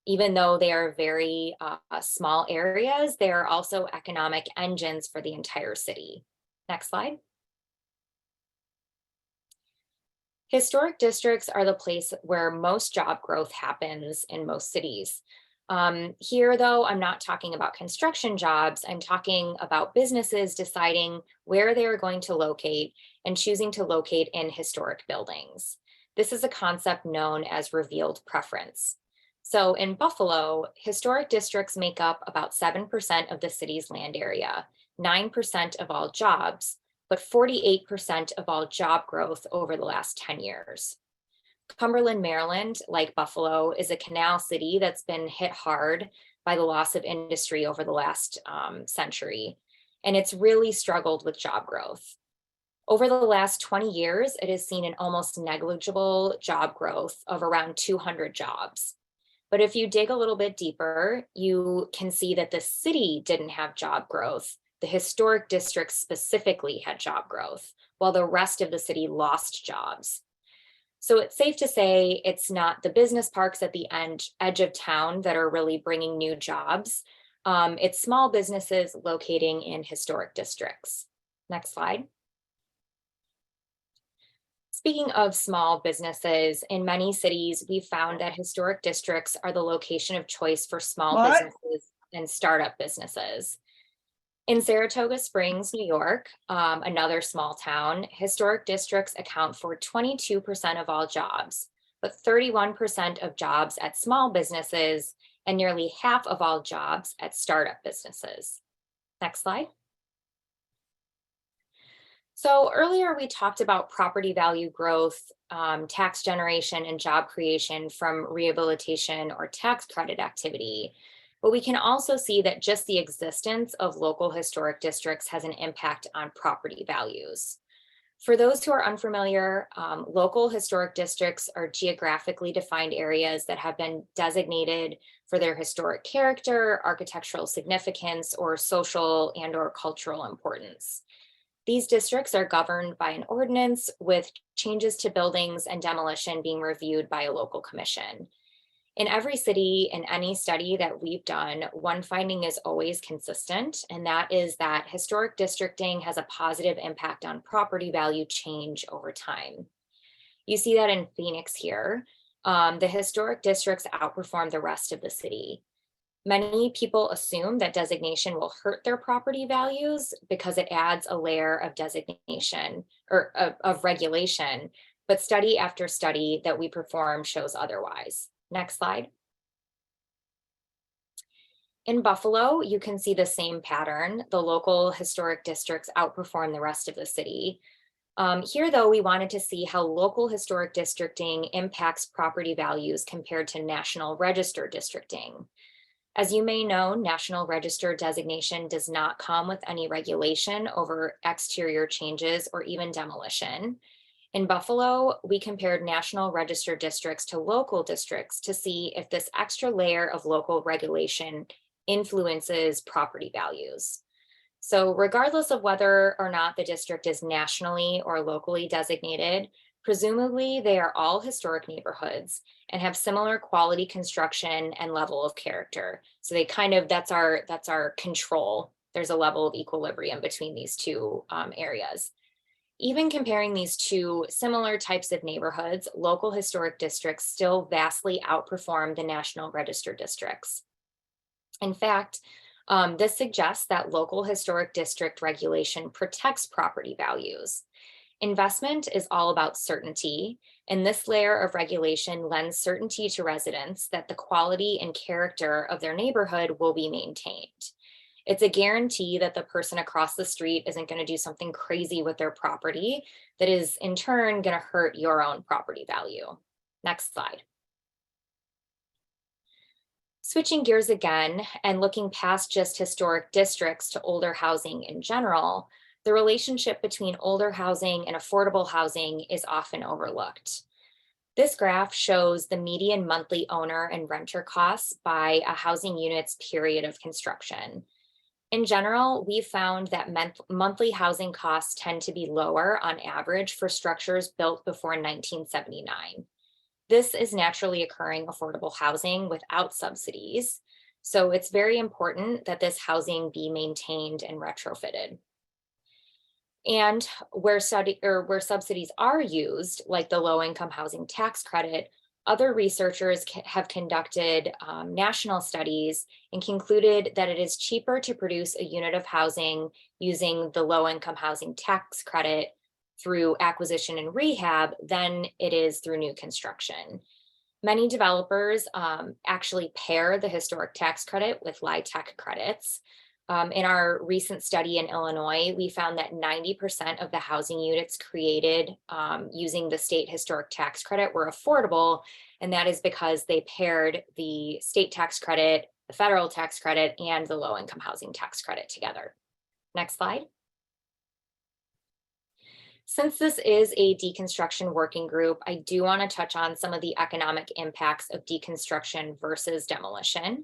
even though they are very small areas, they are also economic engines for the entire city. Next slide. Historic districts are the place where most job growth happens in most cities. Here, though, I'm not talking about construction jobs. I'm talking about businesses deciding where they are going to locate and choosing to locate in historic buildings. This is a concept known as revealed preference. So in Buffalo, historic districts make up about 7% of the city's land area, 9% of all jobs, but 48% of all job growth over the last 10 years. Cumberland, Maryland, like Buffalo, is a canal city that's been hit hard by the loss of industry over the last century, and it's really struggled with job growth. Over the last 20 years, it has seen an almost negligible job growth of around 200 jobs. But if you dig a little bit deeper, you can see that the city didn't have job growth. The historic districts specifically had job growth, while the rest of the city lost jobs. So it's safe to say it's not the business parks at the edge of town that are really bringing new jobs. It's small businesses locating in historic districts. Next slide. Speaking of small businesses, in many cities, we've found that historic districts are the location of choice for small businesses and startup businesses. In Saratoga Springs, New York, another small town, historic districts account for 22% of all jobs, but 31% of jobs at small businesses and nearly half of all jobs at startup businesses. Next slide. So earlier we talked about property value growth, tax generation, and job creation from rehabilitation or tax credit activity. But we can also see that just the existence of local historic districts has an impact on property values. For those who are unfamiliar, local historic districts are geographically defined areas that have been designated for their historic character, architectural significance, or social and/or cultural importance. These districts are governed by an ordinance with changes to buildings and demolition being reviewed by a local commission. In every city, in any study that we've done, one finding is always consistent, and that is that historic districting has a positive impact on property value change over time. You see that in Phoenix here. The historic districts outperform the rest of the city. Many people assume that designation will hurt their property values because it adds a layer of designation or of regulation, but study after study that we perform shows otherwise. Next slide. In Buffalo, you can see the same pattern. The local historic districts outperform the rest of the city. Here, though, we wanted to see how local historic districting impacts property values compared to National Register districting. As you may know, National Register designation does not come with any regulation over exterior changes or even demolition. In Buffalo, we compared National Register districts to local districts to see if this extra layer of local regulation influences property values. So regardless of whether or not the district is nationally or locally designated, presumably they are all historic neighborhoods and have similar quality construction and level of character. So they kind of, that's our control. There's a level of equilibrium between these two areas. Even comparing these two similar types of neighborhoods, local historic districts still vastly outperform the National Register districts. In fact, this suggests that local historic district regulation protects property values. Investment is all about certainty, and this layer of regulation lends certainty to residents that the quality and character of their neighborhood will be maintained. It's a guarantee that the person across the street isn't going to do something crazy with their property that is in turn going to hurt your own property value. Next slide. Switching gears again and looking past just historic districts to older housing in general, the relationship between older housing and affordable housing is often overlooked. This graph shows the median monthly owner and renter costs by a housing unit's period of construction. In general, we found that monthly housing costs tend to be lower on average for structures built before 1979. This is naturally occurring affordable housing without subsidies. So it's very important that this housing be maintained and retrofitted. And where subsidies are used, like the low-income housing tax credit, other researchers have conducted national studies and concluded that it is cheaper to produce a unit of housing using the low-income housing tax credit through acquisition and rehab than it is through new construction. Many developers actually pair the historic tax credit with LIHTC credits. In our recent study in Illinois, we found that 90% of the housing units created using the state historic tax credit were affordable, and that is because they paired the state tax credit, the federal tax credit, and the low-income housing tax credit together. Next slide. Since this is a deconstruction working group, I do want to touch on some of the economic impacts of deconstruction versus demolition.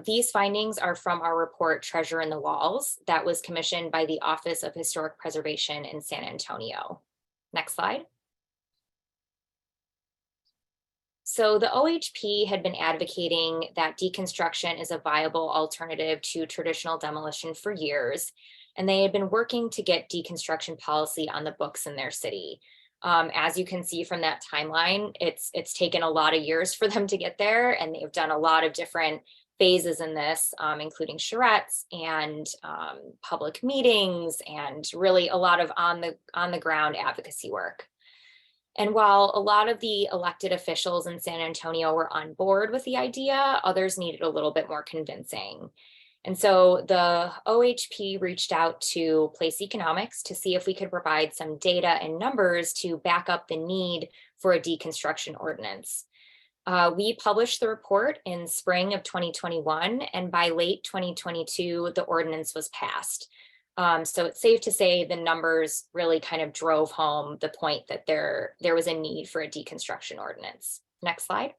These findings are from our report, Treasure in the Walls, that was commissioned by the Office of Historic Preservation in San Antonio. Next slide. So the OHP had been advocating that deconstruction is a viable alternative to traditional demolition for years, and they had been working to get deconstruction policy on the books in their city. As you can see from that timeline, it's taken a lot of years for them to get there, and they've done a lot of different phases in this, including charrettes and public meetings and really a lot of on the ground advocacy work. And while a lot of the elected officials in San Antonio were on board with the idea, others needed a little bit more convincing. And so the OHP reached out to Place Economics to see if we could provide some data and numbers to back up the need for a deconstruction ordinance. We published the report in spring of 2021, and by late 2022, the ordinance was passed. So it's safe to say the numbers really kind of drove home the point that there was a need for a deconstruction ordinance. Next slide.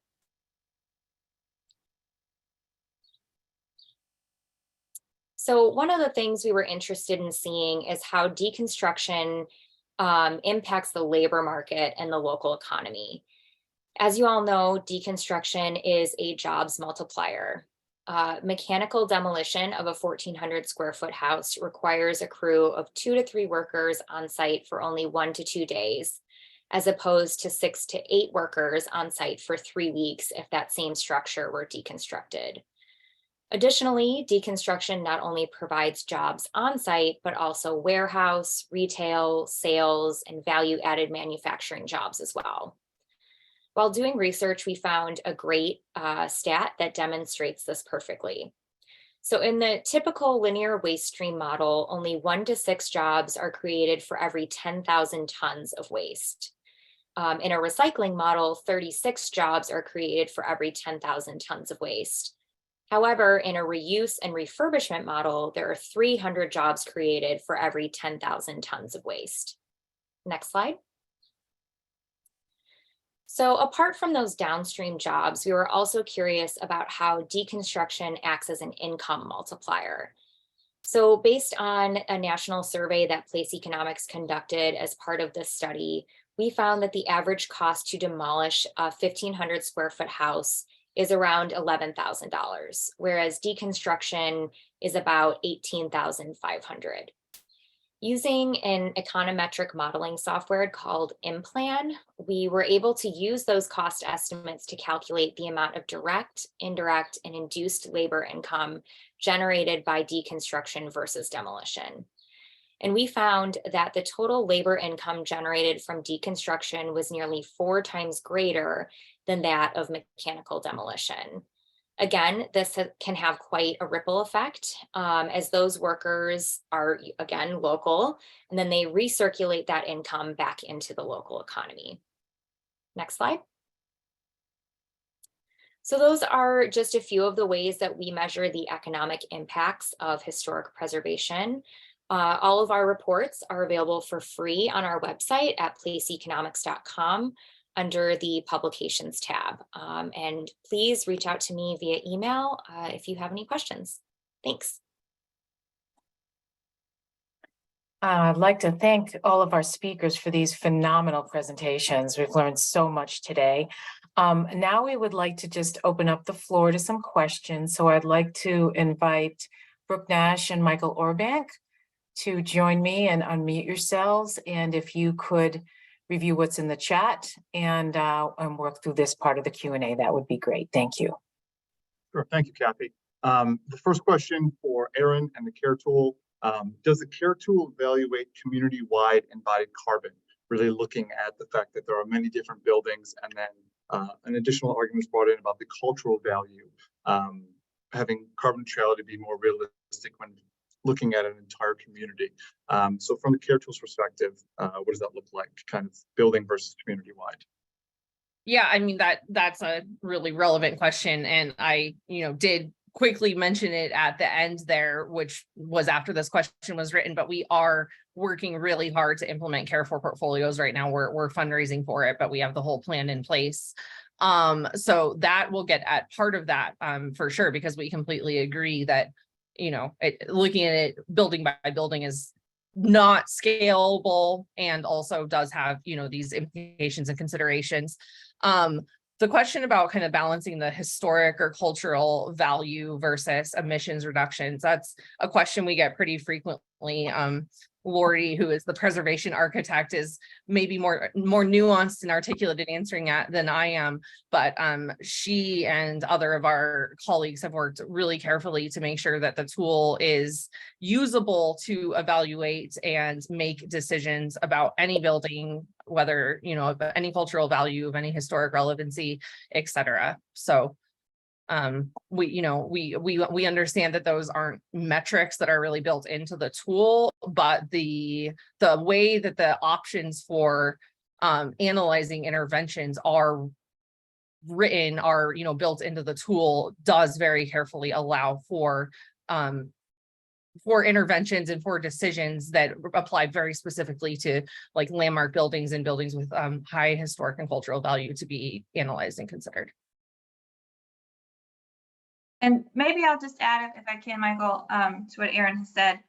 So one of the things we were interested in seeing is how deconstruction impacts the labor market and the local economy. As you all know, deconstruction is a jobs multiplier. Mechanical demolition of a 1,400 square foot house requires a crew of 2 to 3 workers on site for only 1 to 2 days, as opposed to 6 to 8 workers on site for 3 weeks if that same structure were deconstructed. Additionally, deconstruction not only provides jobs on site, but also warehouse, retail, sales, and value-added manufacturing jobs as well. While doing research, we found a great stat that demonstrates this perfectly. So in the typical linear waste stream model, only 1 to 6 jobs are created for every 10,000 tons of waste. In a recycling model, 36 jobs are created for every 10,000 tons of waste. However, in a reuse and refurbishment model, there are 300 jobs created for every 10,000 tons of waste. Next slide. So apart from those downstream jobs, we were also curious about how deconstruction acts as an income multiplier. So based on a national survey that Place Economics conducted as part of this study, we found that the average cost to demolish a 1,500 square foot house is around $11,000, whereas deconstruction is about $18,500. Using an econometric modeling software called IMPLAN, we were able to use those cost estimates to calculate the amount of direct, indirect, and induced labor income generated by deconstruction versus demolition. And we found that the total labor income generated from deconstruction was nearly 4 times greater than that of mechanical demolition. Again, this can have quite a ripple effect as those workers are, again, local, and then they recirculate that income back into the local economy. Next slide. So those are just a few of the ways that we measure the economic impacts of historic preservation. All of our reports are available for free on our website at placeeconomics.com. under the publications tab. And please reach out to me via email if you have any questions. Thanks. I'd like to thank all of our speakers for these phenomenal presentations. We've learned so much today. Now we would like to just open up the floor to some questions. So I'd like to invite Brooke Nash and Michael Orbank to join me and unmute yourselves. And if you could review what's in the chat and work through this part of the Q&A, that would be great. Thank you. Sure, thank you, Kathy. The first question for Aaron and the CARE tool, does the CARE tool evaluate community-wide embodied carbon, really looking at the fact that there are many different buildings, and then an additional argument is brought in about the cultural value, having carbon neutrality be more realistic when looking at an entire community. So from the CARE tools perspective, what does that look like, kind of building versus community-wide? Yeah, I mean, that's a really relevant question. And I, did quickly mention it at the end there, which was after this question was written, but we are working really hard to implement CARE for portfolios right now. We're fundraising for it, but we have the whole plan in place. So that will get at part of that for sure, because we completely agree that looking at it building by building is not scalable and also does have, these implications and considerations. The question about kind of balancing the historic or cultural value versus emissions reductions, that's a question we get pretty frequently. Lori, who is the preservation architect, is maybe more nuanced and articulate in answering that than I am. But she and other of our colleagues have worked really carefully to make sure that the tool is usable to evaluate and make decisions about any building, whether, you know, of any cultural value, of any historic relevancy, etc. So we understand that those aren't metrics that are really built into the tool, but the way that the options for analyzing interventions are written, are, you know, built into the tool, does very carefully allow for interventions and for decisions that apply very specifically to like landmark buildings and buildings with high historic and cultural value to be analyzed and considered. And maybe I'll just add, if I can, Michael, to what Aaron has said.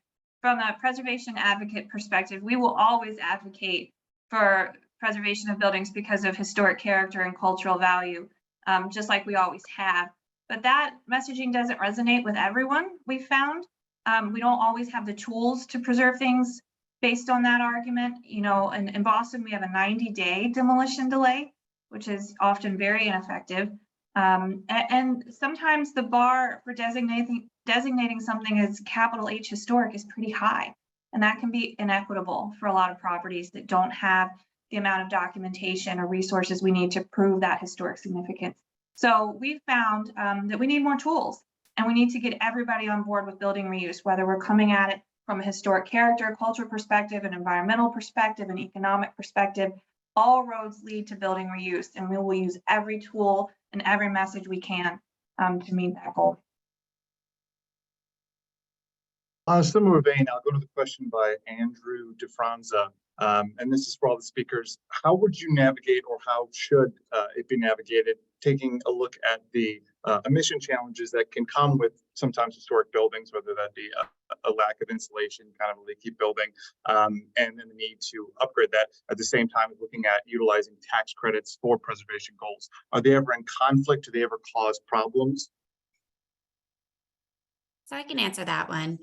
From a preservation advocate perspective, we will always advocate for preservation of buildings because of historic character and cultural value, just like we always have. But that messaging doesn't resonate with everyone, we've found. We don't always have the tools to preserve things based on that argument. You know, in Boston, we have a 90-day demolition delay, which is often very ineffective. And sometimes the bar for designating something as capital H historic is pretty high, and that can be inequitable for a lot of properties that don't have the amount of documentation or resources we need to prove that historic significance. So we've found that we need more tools, and we need to get everybody on board with building reuse, whether we're coming at it from a historic character, cultural perspective, an environmental perspective, an economic perspective. All roads lead to building reuse, and we will use every tool and every message we can to meet that goal. On a similar vein, I'll go to the question by Andrew DeFranza, and this is for all the speakers. How would you navigate, or how should it be navigated, taking a look at the emission challenges that can come with sometimes historic buildings, whether that be a lack of insulation, kind of a leaky building, and then the need to upgrade that at the same time as looking at utilizing tax credits for preservation goals? Are they ever in conflict? Do they ever cause problems? So I can answer that one.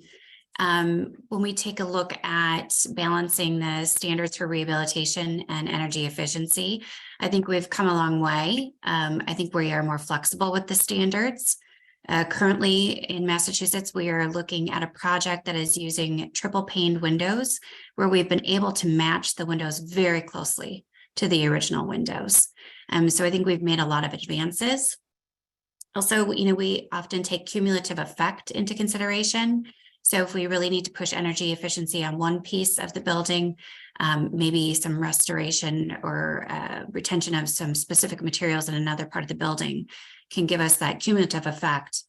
When we take a look at balancing the standards for rehabilitation and energy efficiency, I think we've come a long way. I think we are more flexible with the standards. Currently in Massachusetts, we are looking at a project that is using triple paned windows, where we've been able to match the windows very closely to the original windows. So I think we've made a lot of advances. Also, you know, we often take cumulative effect into consideration. So if we really need to push energy efficiency on one piece of the building, maybe some restoration or retention of some specific materials in another part of the building can give us that cumulative effect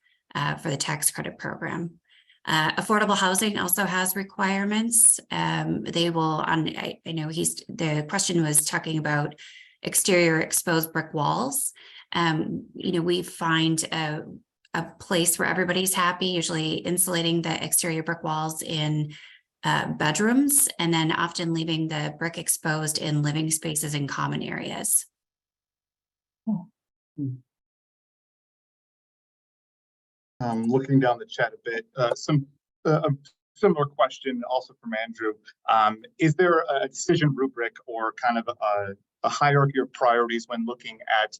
for the tax credit program. Affordable housing also has requirements. They will, I know the question was talking about exterior exposed brick walls. You know, we find a place where everybody's happy, usually insulating the exterior brick walls in bedrooms, and then often leaving the brick exposed in living spaces and common areas. Looking down the chat a bit, a similar question also from Andrew. Is there a decision rubric or kind of a hierarchy of priorities when looking at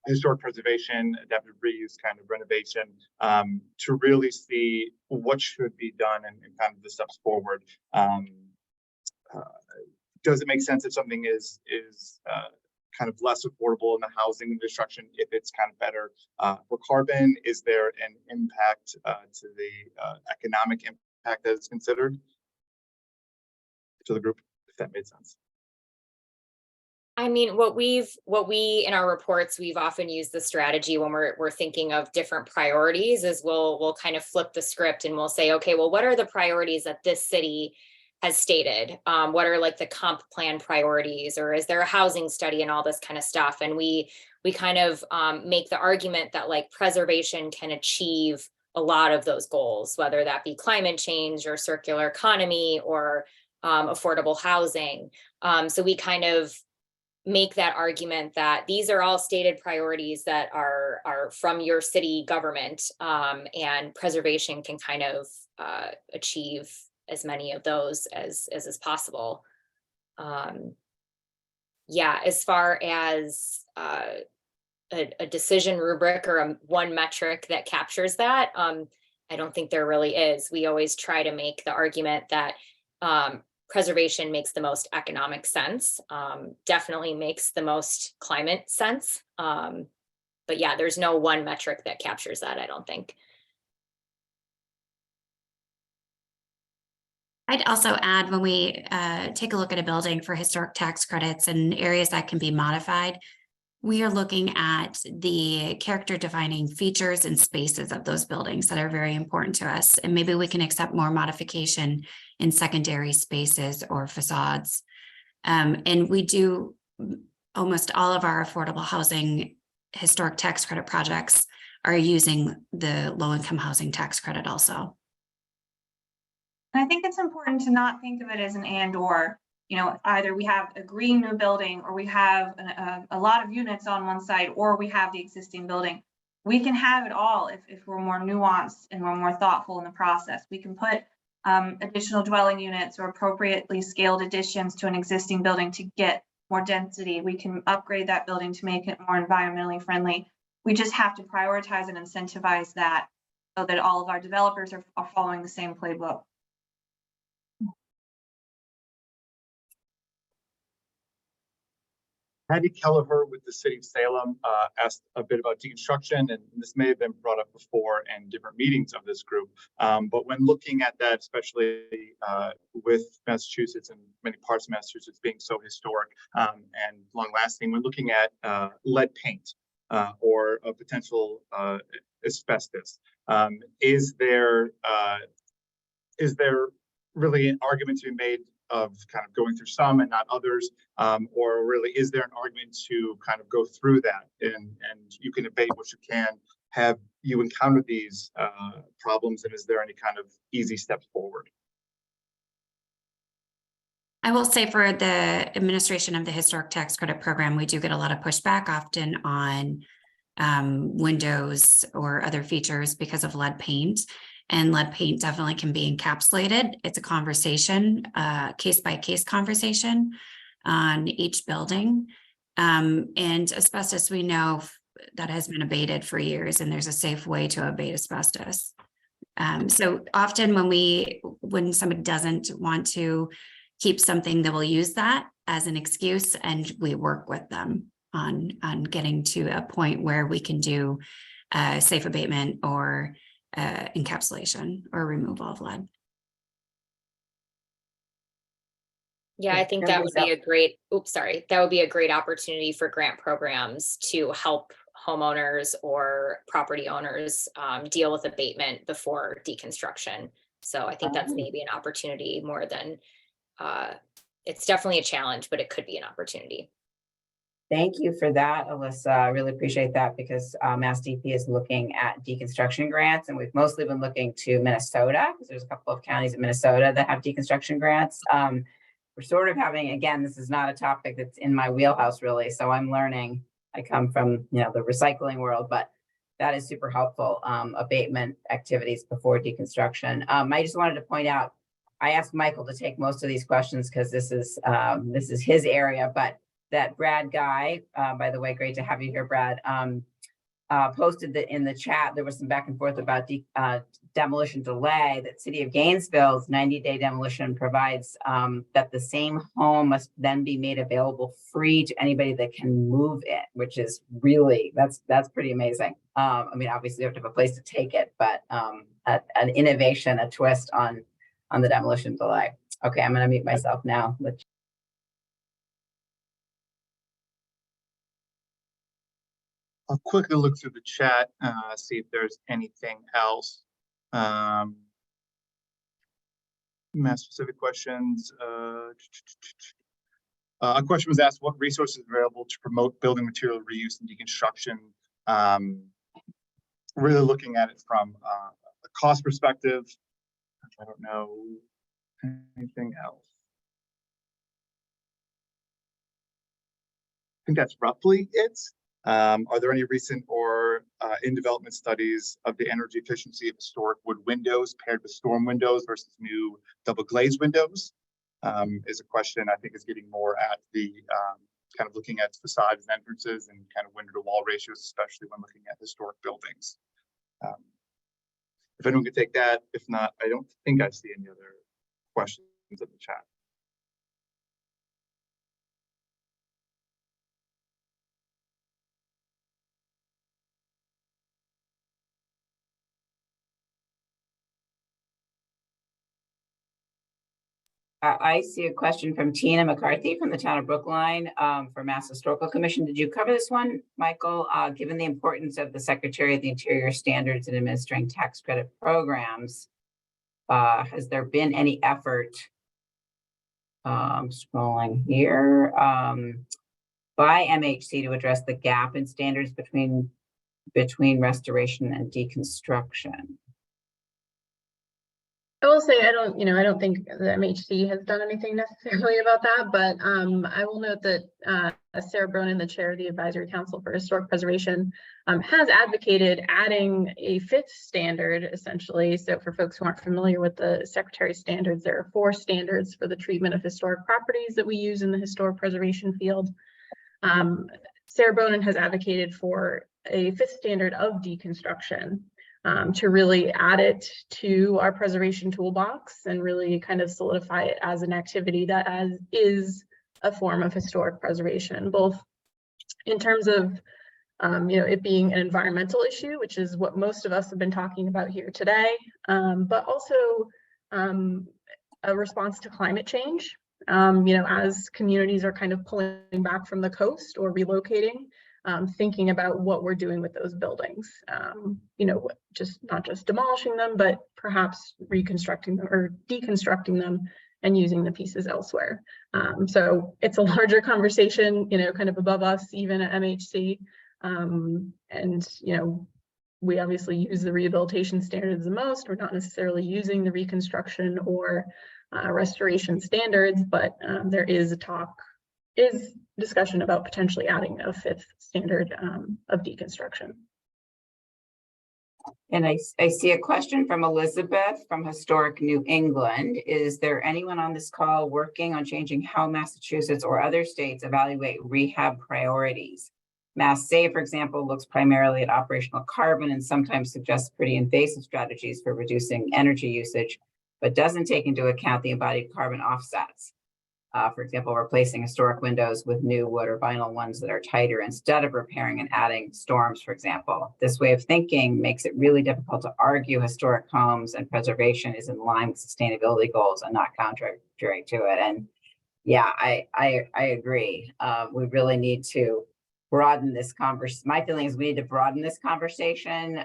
historic preservation, adaptive reuse, kind of renovation, to really see what should be done and kind of the steps forward? Does it make sense if something is kind of less affordable in the housing and construction, if it's kind of better for carbon? Is there an impact to the economic impact that is considered to the group, if that made sense? I mean, what we in our reports, we've often used the strategy when we're thinking of different priorities is we'll kind of flip the script and we'll say, okay, well, what are the priorities that this city has stated? What are like the comp plan priorities, or is there a housing study and all this kind of stuff? And we kind of make the argument that like preservation can achieve a lot of those goals, whether that be climate change or circular economy or affordable housing. So we kind of make that argument that these are all stated priorities that are from your city government, and preservation can kind of achieve as many of those as is possible. Yeah, as far as a decision rubric or one metric that captures that, I don't think there really is. We always try to make the argument that preservation makes the most economic sense, definitely makes the most climate sense. But yeah, there's no one metric that captures that, I don't think. I'd also add, when we take a look at a building for historic tax credits and areas that can be modified, we are looking at the character defining features and spaces of those buildings that are very important to us. And maybe we can accept more modification in secondary spaces or facades. And we do almost all of our affordable housing historic tax credit projects are using the low-income housing tax credit also. And I think it's important to not think of it as an and or, you know, either we have a green new building or we have a lot of units on one side, or we have the existing building. We can have it all if we're more nuanced and we're more thoughtful in the process. We can put additional dwelling units or appropriately scaled additions to an existing building to get more density. We can upgrade that building to make it more environmentally friendly. We just have to prioritize and incentivize that so that all of our developers are following the same playbook. Patty Kelleher with the City of Salem asked a bit about deconstruction, and this may have been brought up before in different meetings of this group. But when looking at that, especially with Massachusetts and many parts of Massachusetts being so historic and long-lasting, when looking at lead paint or a potential asbestos, is there really an argument to be made of kind of going through some and not others, or really is there an argument to kind of go through that and you can debate what you can? Have you encountered these problems, and is there any kind of easy steps forward? I will say, for the administration of the historic tax credit program, we do get a lot of pushback often on windows or other features because of lead paint. And lead paint definitely can be encapsulated. It's a conversation, case by case conversation on each building. And asbestos, we know that has been abated for years, and there's a safe way to abate asbestos. So often when somebody doesn't want to keep something, they will use that as an excuse, and we work with them on getting to a point where we can do safe abatement or encapsulation or removal of lead. Yeah, I think that would be a great, that would be a great opportunity for grant programs to help homeowners or property owners deal with abatement before deconstruction. So I think that's maybe an opportunity more than, it's definitely a challenge, but it could be an opportunity. Thank you for that, Alyssa. I really appreciate that, because MassDEP is looking at deconstruction grants, and we've mostly been looking to Minnesota, because there's a couple of counties in Minnesota that have deconstruction grants. We're sort of having, again, this is not a topic that's in my wheelhouse really, so I'm learning. I come from the recycling world, but that is super helpful, abatement activities before deconstruction. I just wanted to point out, I asked Michael to take most of these questions because this is his area, but that Brad Guy, by the way, great to have you here, Brad, posted that in the chat, there was some back and forth about demolition delay, that City of Gainesville's 90-day demolition provides that the same home must then be made available free to anybody that can move it, which is really, that's pretty amazing. I mean, obviously you have to have a place to take it, but an innovation, a twist on the demolition delay. Okay, I'm gonna mute myself now. I'll quickly look through the chat, see if there's anything else. Mass-specific questions. A question was asked, what resources are available to promote building material reuse and deconstruction? Really looking at it from a cost perspective. I don't know anything else. I think that's roughly it. Are there any recent or in development studies of the energy efficiency of historic wood windows paired with storm windows versus new double glazed windows is a question I think is getting more at the kind of looking at facades and entrances and kind of window to wall ratios, especially when looking at historic buildings. If anyone could take that, if not, I don't think I see any other questions in the chat. I see a question from Tina McCarthy from the town of Brookline for Mass Historical Commission. Did you cover this one, Michael? Given the importance of the Secretary of the Interior standards in administering tax credit programs, has there been any effort, scrolling here, by MHC to address the gap in standards between restoration and deconstruction? I will say I don't think the MHC has done anything necessarily about that, but I will note that Sarah Bronin, the chair of the Advisory Council for Historic Preservation, has advocated adding a fifth standard, essentially. So for folks who aren't familiar with the Secretary's standards, there are 4 standards for the treatment of historic properties that we use in the historic preservation field. Sarah Bronin has advocated for a 5th standard of deconstruction, to really add it to our preservation toolbox and really kind of solidify it as an activity that is a form of historic preservation, both in terms of it being an environmental issue, which is what most of us have been talking about here today, but also a response to climate change. As communities are kind of pulling back from the coast or relocating, thinking about what we're doing with those buildings, not just demolishing them, but perhaps reconstructing them or deconstructing them and using the pieces elsewhere. So it's a larger conversation, kind of above us, even at MHC. We obviously use the rehabilitation standards the most. We're not necessarily using the reconstruction or restoration standards, but there is discussion about potentially adding a 5th standard of deconstruction. And I see a question from Elizabeth from Historic New England. Is there anyone on this call working on changing how Massachusetts or other states evaluate rehab priorities? MassDEP, for example, looks primarily at operational carbon and sometimes suggests pretty invasive strategies for reducing energy usage, but doesn't take into account the embodied carbon offsets. For example, replacing historic windows with new wood or vinyl ones that are tighter instead of repairing and adding storms, for example. This way of thinking makes it really difficult to argue historic homes and preservation is in line with sustainability goals and not contrary to it. And yeah, I agree. We really need to broaden this conversation. My feeling is we need to broaden this conversation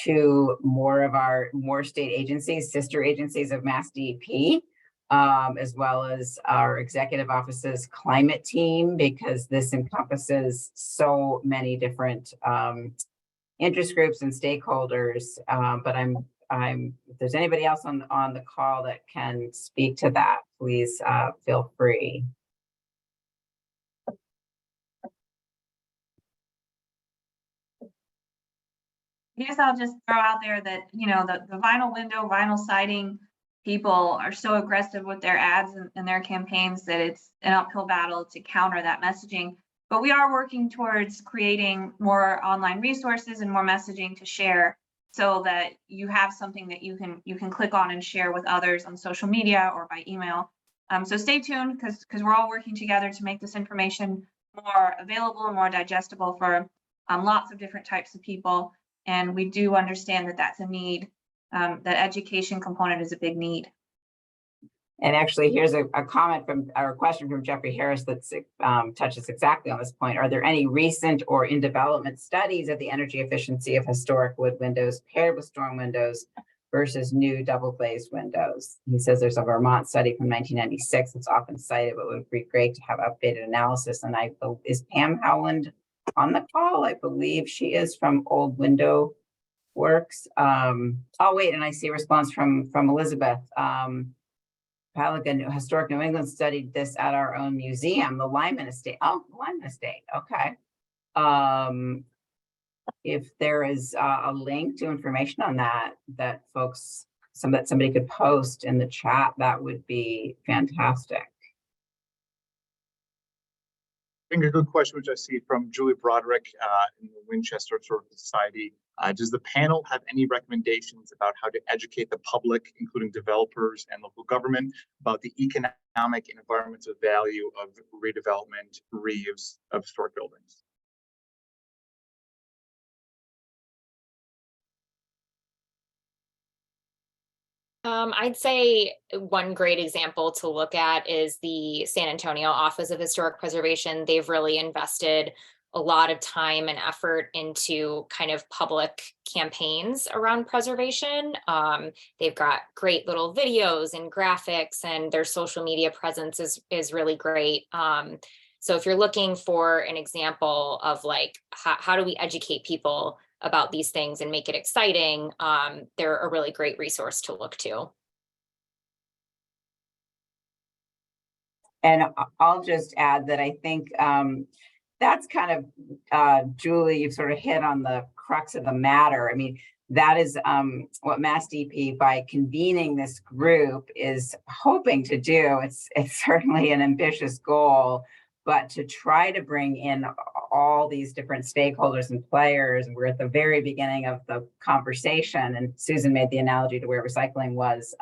to more state agencies, sister agencies of MassDEP. As well as our executive office's climate team, because this encompasses so many different interest groups and stakeholders. But if there's anybody else on the call that can speak to that, please feel free. I guess I'll just throw out there that, the vinyl window, vinyl siding, people are so aggressive with their ads and their campaigns that it's an uphill battle to counter that messaging. But we are working towards creating more online resources and more messaging to share so that you have something that you can click on and share with others on social media or by email. So stay tuned because we're all working together to make this information more available and more digestible for lots of different types of people. And we do understand that that's a need. That education component is a big need. And actually, here's a comment or a question from Jeffrey Harris that touches exactly on this point. Are there any recent or in development studies of the energy efficiency of historic wood windows paired with storm windows versus new double glazed windows? He says there's a Vermont study from 1996 that's often cited, but it would be great to have updated analysis. And is Pam Howland on the call? I believe she is from Old Window Works. Oh wait, and I see a response from Elizabeth. Pelican Historic New England studied this at our own museum, the Lyman Estate. Oh, Lyman Estate. Okay. if there is a link to information on that, that folks, somebody could post in the chat, that would be fantastic. I think a good question, which I see from Julie Broderick in the Winchester Historical Society. Does the panel have any recommendations about how to educate the public, including developers and local government, about the economic and environmental value of redevelopment, reuse of historic buildings? I'd say one great example to look at is the San Antonio Office of Historic Preservation. They've really invested a lot of time and effort into kind of public campaigns around preservation. They've got great little videos and graphics, and their social media presence is really great. So if you're looking for an example of like, how do we educate people about these things and make it exciting, they're a really great resource to look to. And I'll just add that I think that's kind of, Julie, you've sort of hit on the crux of the matter. I mean, that is what MassDEP, by convening this group, is hoping to do. It's certainly an ambitious goal, but to try to bring in all these different stakeholders and players. We're at the very beginning of the conversation, and Susan made the analogy to where recycling was,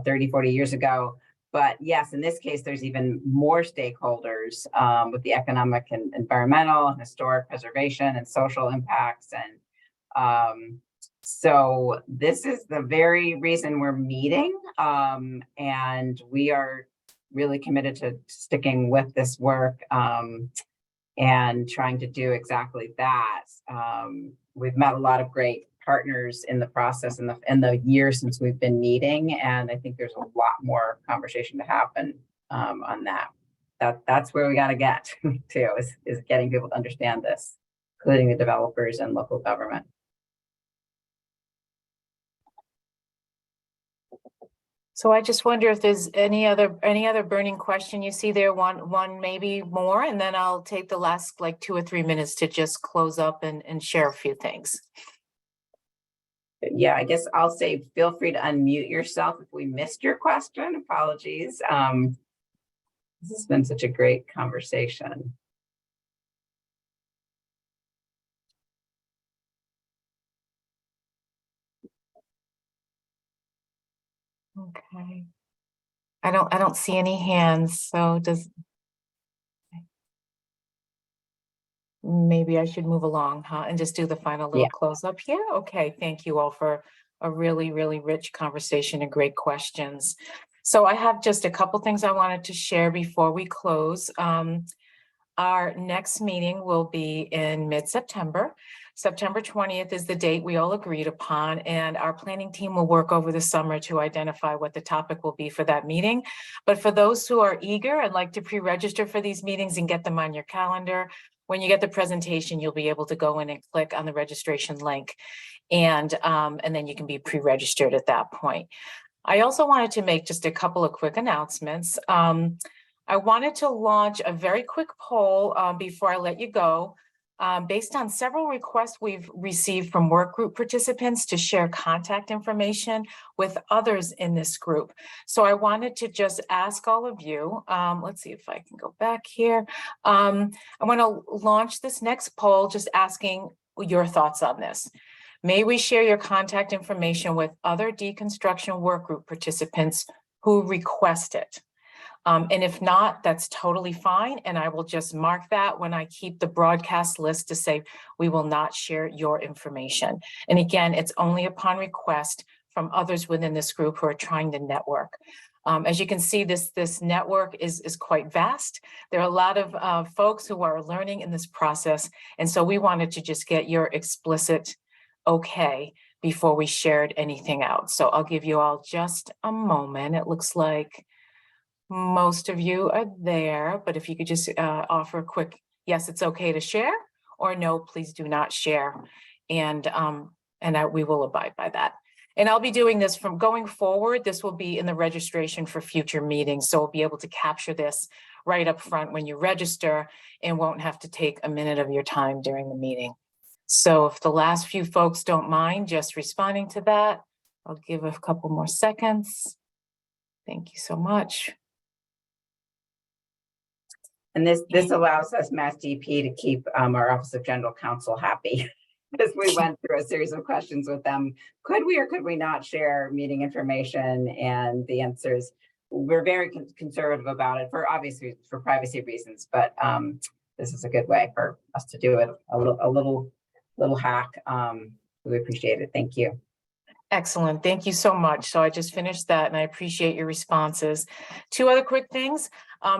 30, 40 years ago. But yes, in this case, there's even more stakeholders with the economic and environmental and historic preservation and social impacts. And so this is the very reason we're meeting. And we are really committed to sticking with this work and trying to do exactly that. We've met a lot of great partners in the process in the year since we've been meeting, and I think there's a lot more conversation to happen on that. That's where we got to get to, is getting people to understand this, including the developers and local government. So I just wonder if there's any other burning question you see there, one maybe more, and then I'll take the last like 2 or 3 minutes to just close up and share a few things. Yeah, I guess I'll say feel free to unmute yourself if we missed your question. Apologies. This has been such a great conversation. Okay. I don't see any hands, so maybe I should move along, huh? And just do the final little close up here. Okay, thank you all for a really, really rich conversation and great questions. So I have just a couple things I wanted to share before we close. Our next meeting will be in mid-September. September 20th is the date we all agreed upon, and our planning team will work over the summer to identify what the topic will be for that meeting. But for those who are eager and like to pre-register for these meetings and get them on your calendar, when you get the presentation, you'll be able to go in and click on the registration link, and then you can be pre-registered at that point. I also wanted to make just a couple of quick announcements. I wanted to launch a very quick poll before I let you go, based on several requests we've received from work group participants to share contact information with others in this group. So I wanted to just ask all of you, let's see if I can go back here. I want to launch this next poll just asking your thoughts on this. May we share your contact information with other deconstruction work group participants who request it? And if not, that's totally fine. And I will just mark that when I keep the broadcast list to say we will not share your information. And again, it's only upon request from others within this group who are trying to network. As you can see, this network is quite vast. There are a lot of folks who are learning in this process. And so we wanted to just get your explicit okay before we shared anything out. So I'll give you all just a moment. It looks like most of you are there, but if you could just offer a quick, yes, it's okay to share, or no, please do not share. And we will abide by that. And I'll be doing this from going forward. This will be in the registration for future meetings. So we'll be able to capture this right up front when you register and won't have to take a minute of your time during the meeting. So if the last few folks don't mind just responding to that, I'll give a couple more seconds. Thank you so much. And this allows us, MassDEP, to keep our Office of General Counsel happy. Because we went through a series of questions with them. Could we or could we not share meeting information? And the answers, we're very conservative about it for obviously for privacy reasons, but this is a good way for us to do it. A little hack. We appreciate it. Thank you. Excellent. Thank you so much. So I just finished that and I appreciate your responses. Two other quick things.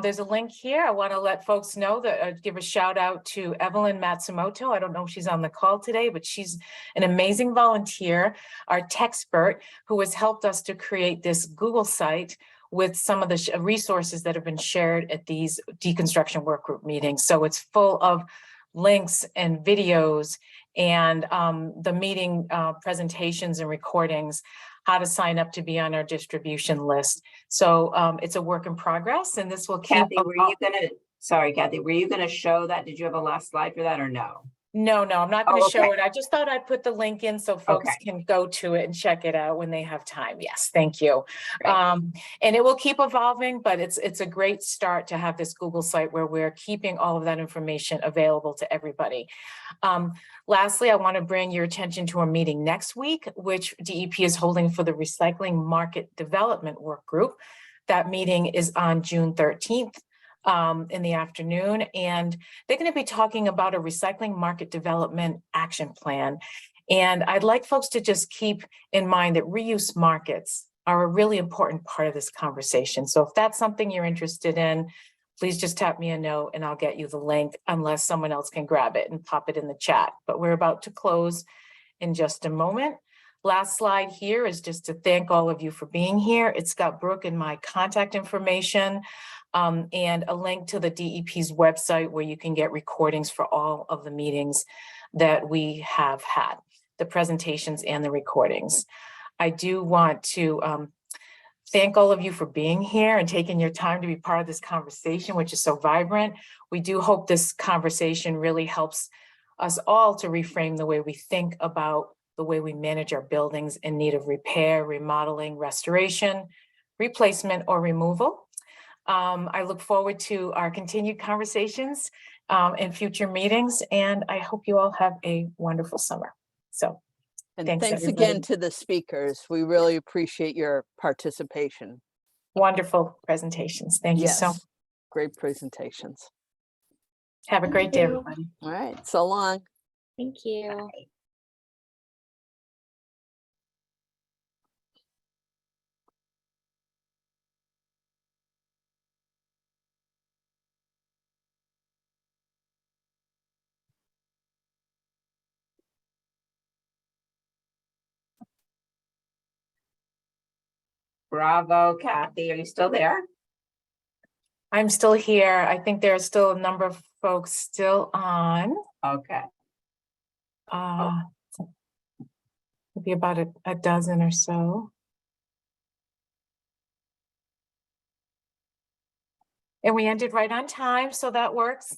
There's a link here. I want to let folks know that give a shout out to Evelyn Matsumoto. I don't know if she's on the call today, but she's an amazing volunteer, our techspert, who has helped us to create this Google site with some of the resources that have been shared at these deconstruction workgroup meetings. So it's full of links and videos and the meeting presentations and recordings, how to sign up to be on our distribution list. So it's a work in progress, and this will keep. Kathy, sorry, Kathy, were you gonna show that? Did you have a last slide for that or no? No, I'm not going to show okay. it. I just thought I'd put the link in so folks can go to it and check it out when they have time. Yes, thank you. And it will keep evolving, but it's a great start to have this Google site where we're keeping all of that information available to everybody. Lastly, I want to bring your attention to a meeting next week, which DEP is holding for the Recycling Market Development Work Group. That meeting is on June 13th. In the afternoon, and they're going to be talking about a recycling market development action plan. And I'd like folks to just keep in mind that reuse markets are a really important part of this conversation. So if that's something you're interested in, please just tap me a note and I'll get you the link unless someone else can grab it and pop it in the chat. But we're about to close in just a moment. Last slide here is just to thank all of you for being here. It's got Brooke and my contact information. And a link to the DEP's website where you can get recordings for all of the meetings that we have had, the presentations and the recordings. I do want to thank all of you for being here and taking your time to be part of this conversation, which is so vibrant. We do hope this conversation really helps us all to reframe the way we think about the way we manage our buildings in need of repair, remodeling, restoration, replacement, or removal. I look forward to our continued conversations in future meetings, and I hope you all have a wonderful summer. So, and thanks again to the speakers. We really appreciate your participation. Wonderful presentations. Thank you so much. Great presentations. Have a great day, everybody. All right, so long. Thank you. Bye. Bravo, Kathy. Are you still there? I'm still here. I think there are still a number of folks still on. Okay. Maybe about a dozen or so. And we ended right on time, so that works.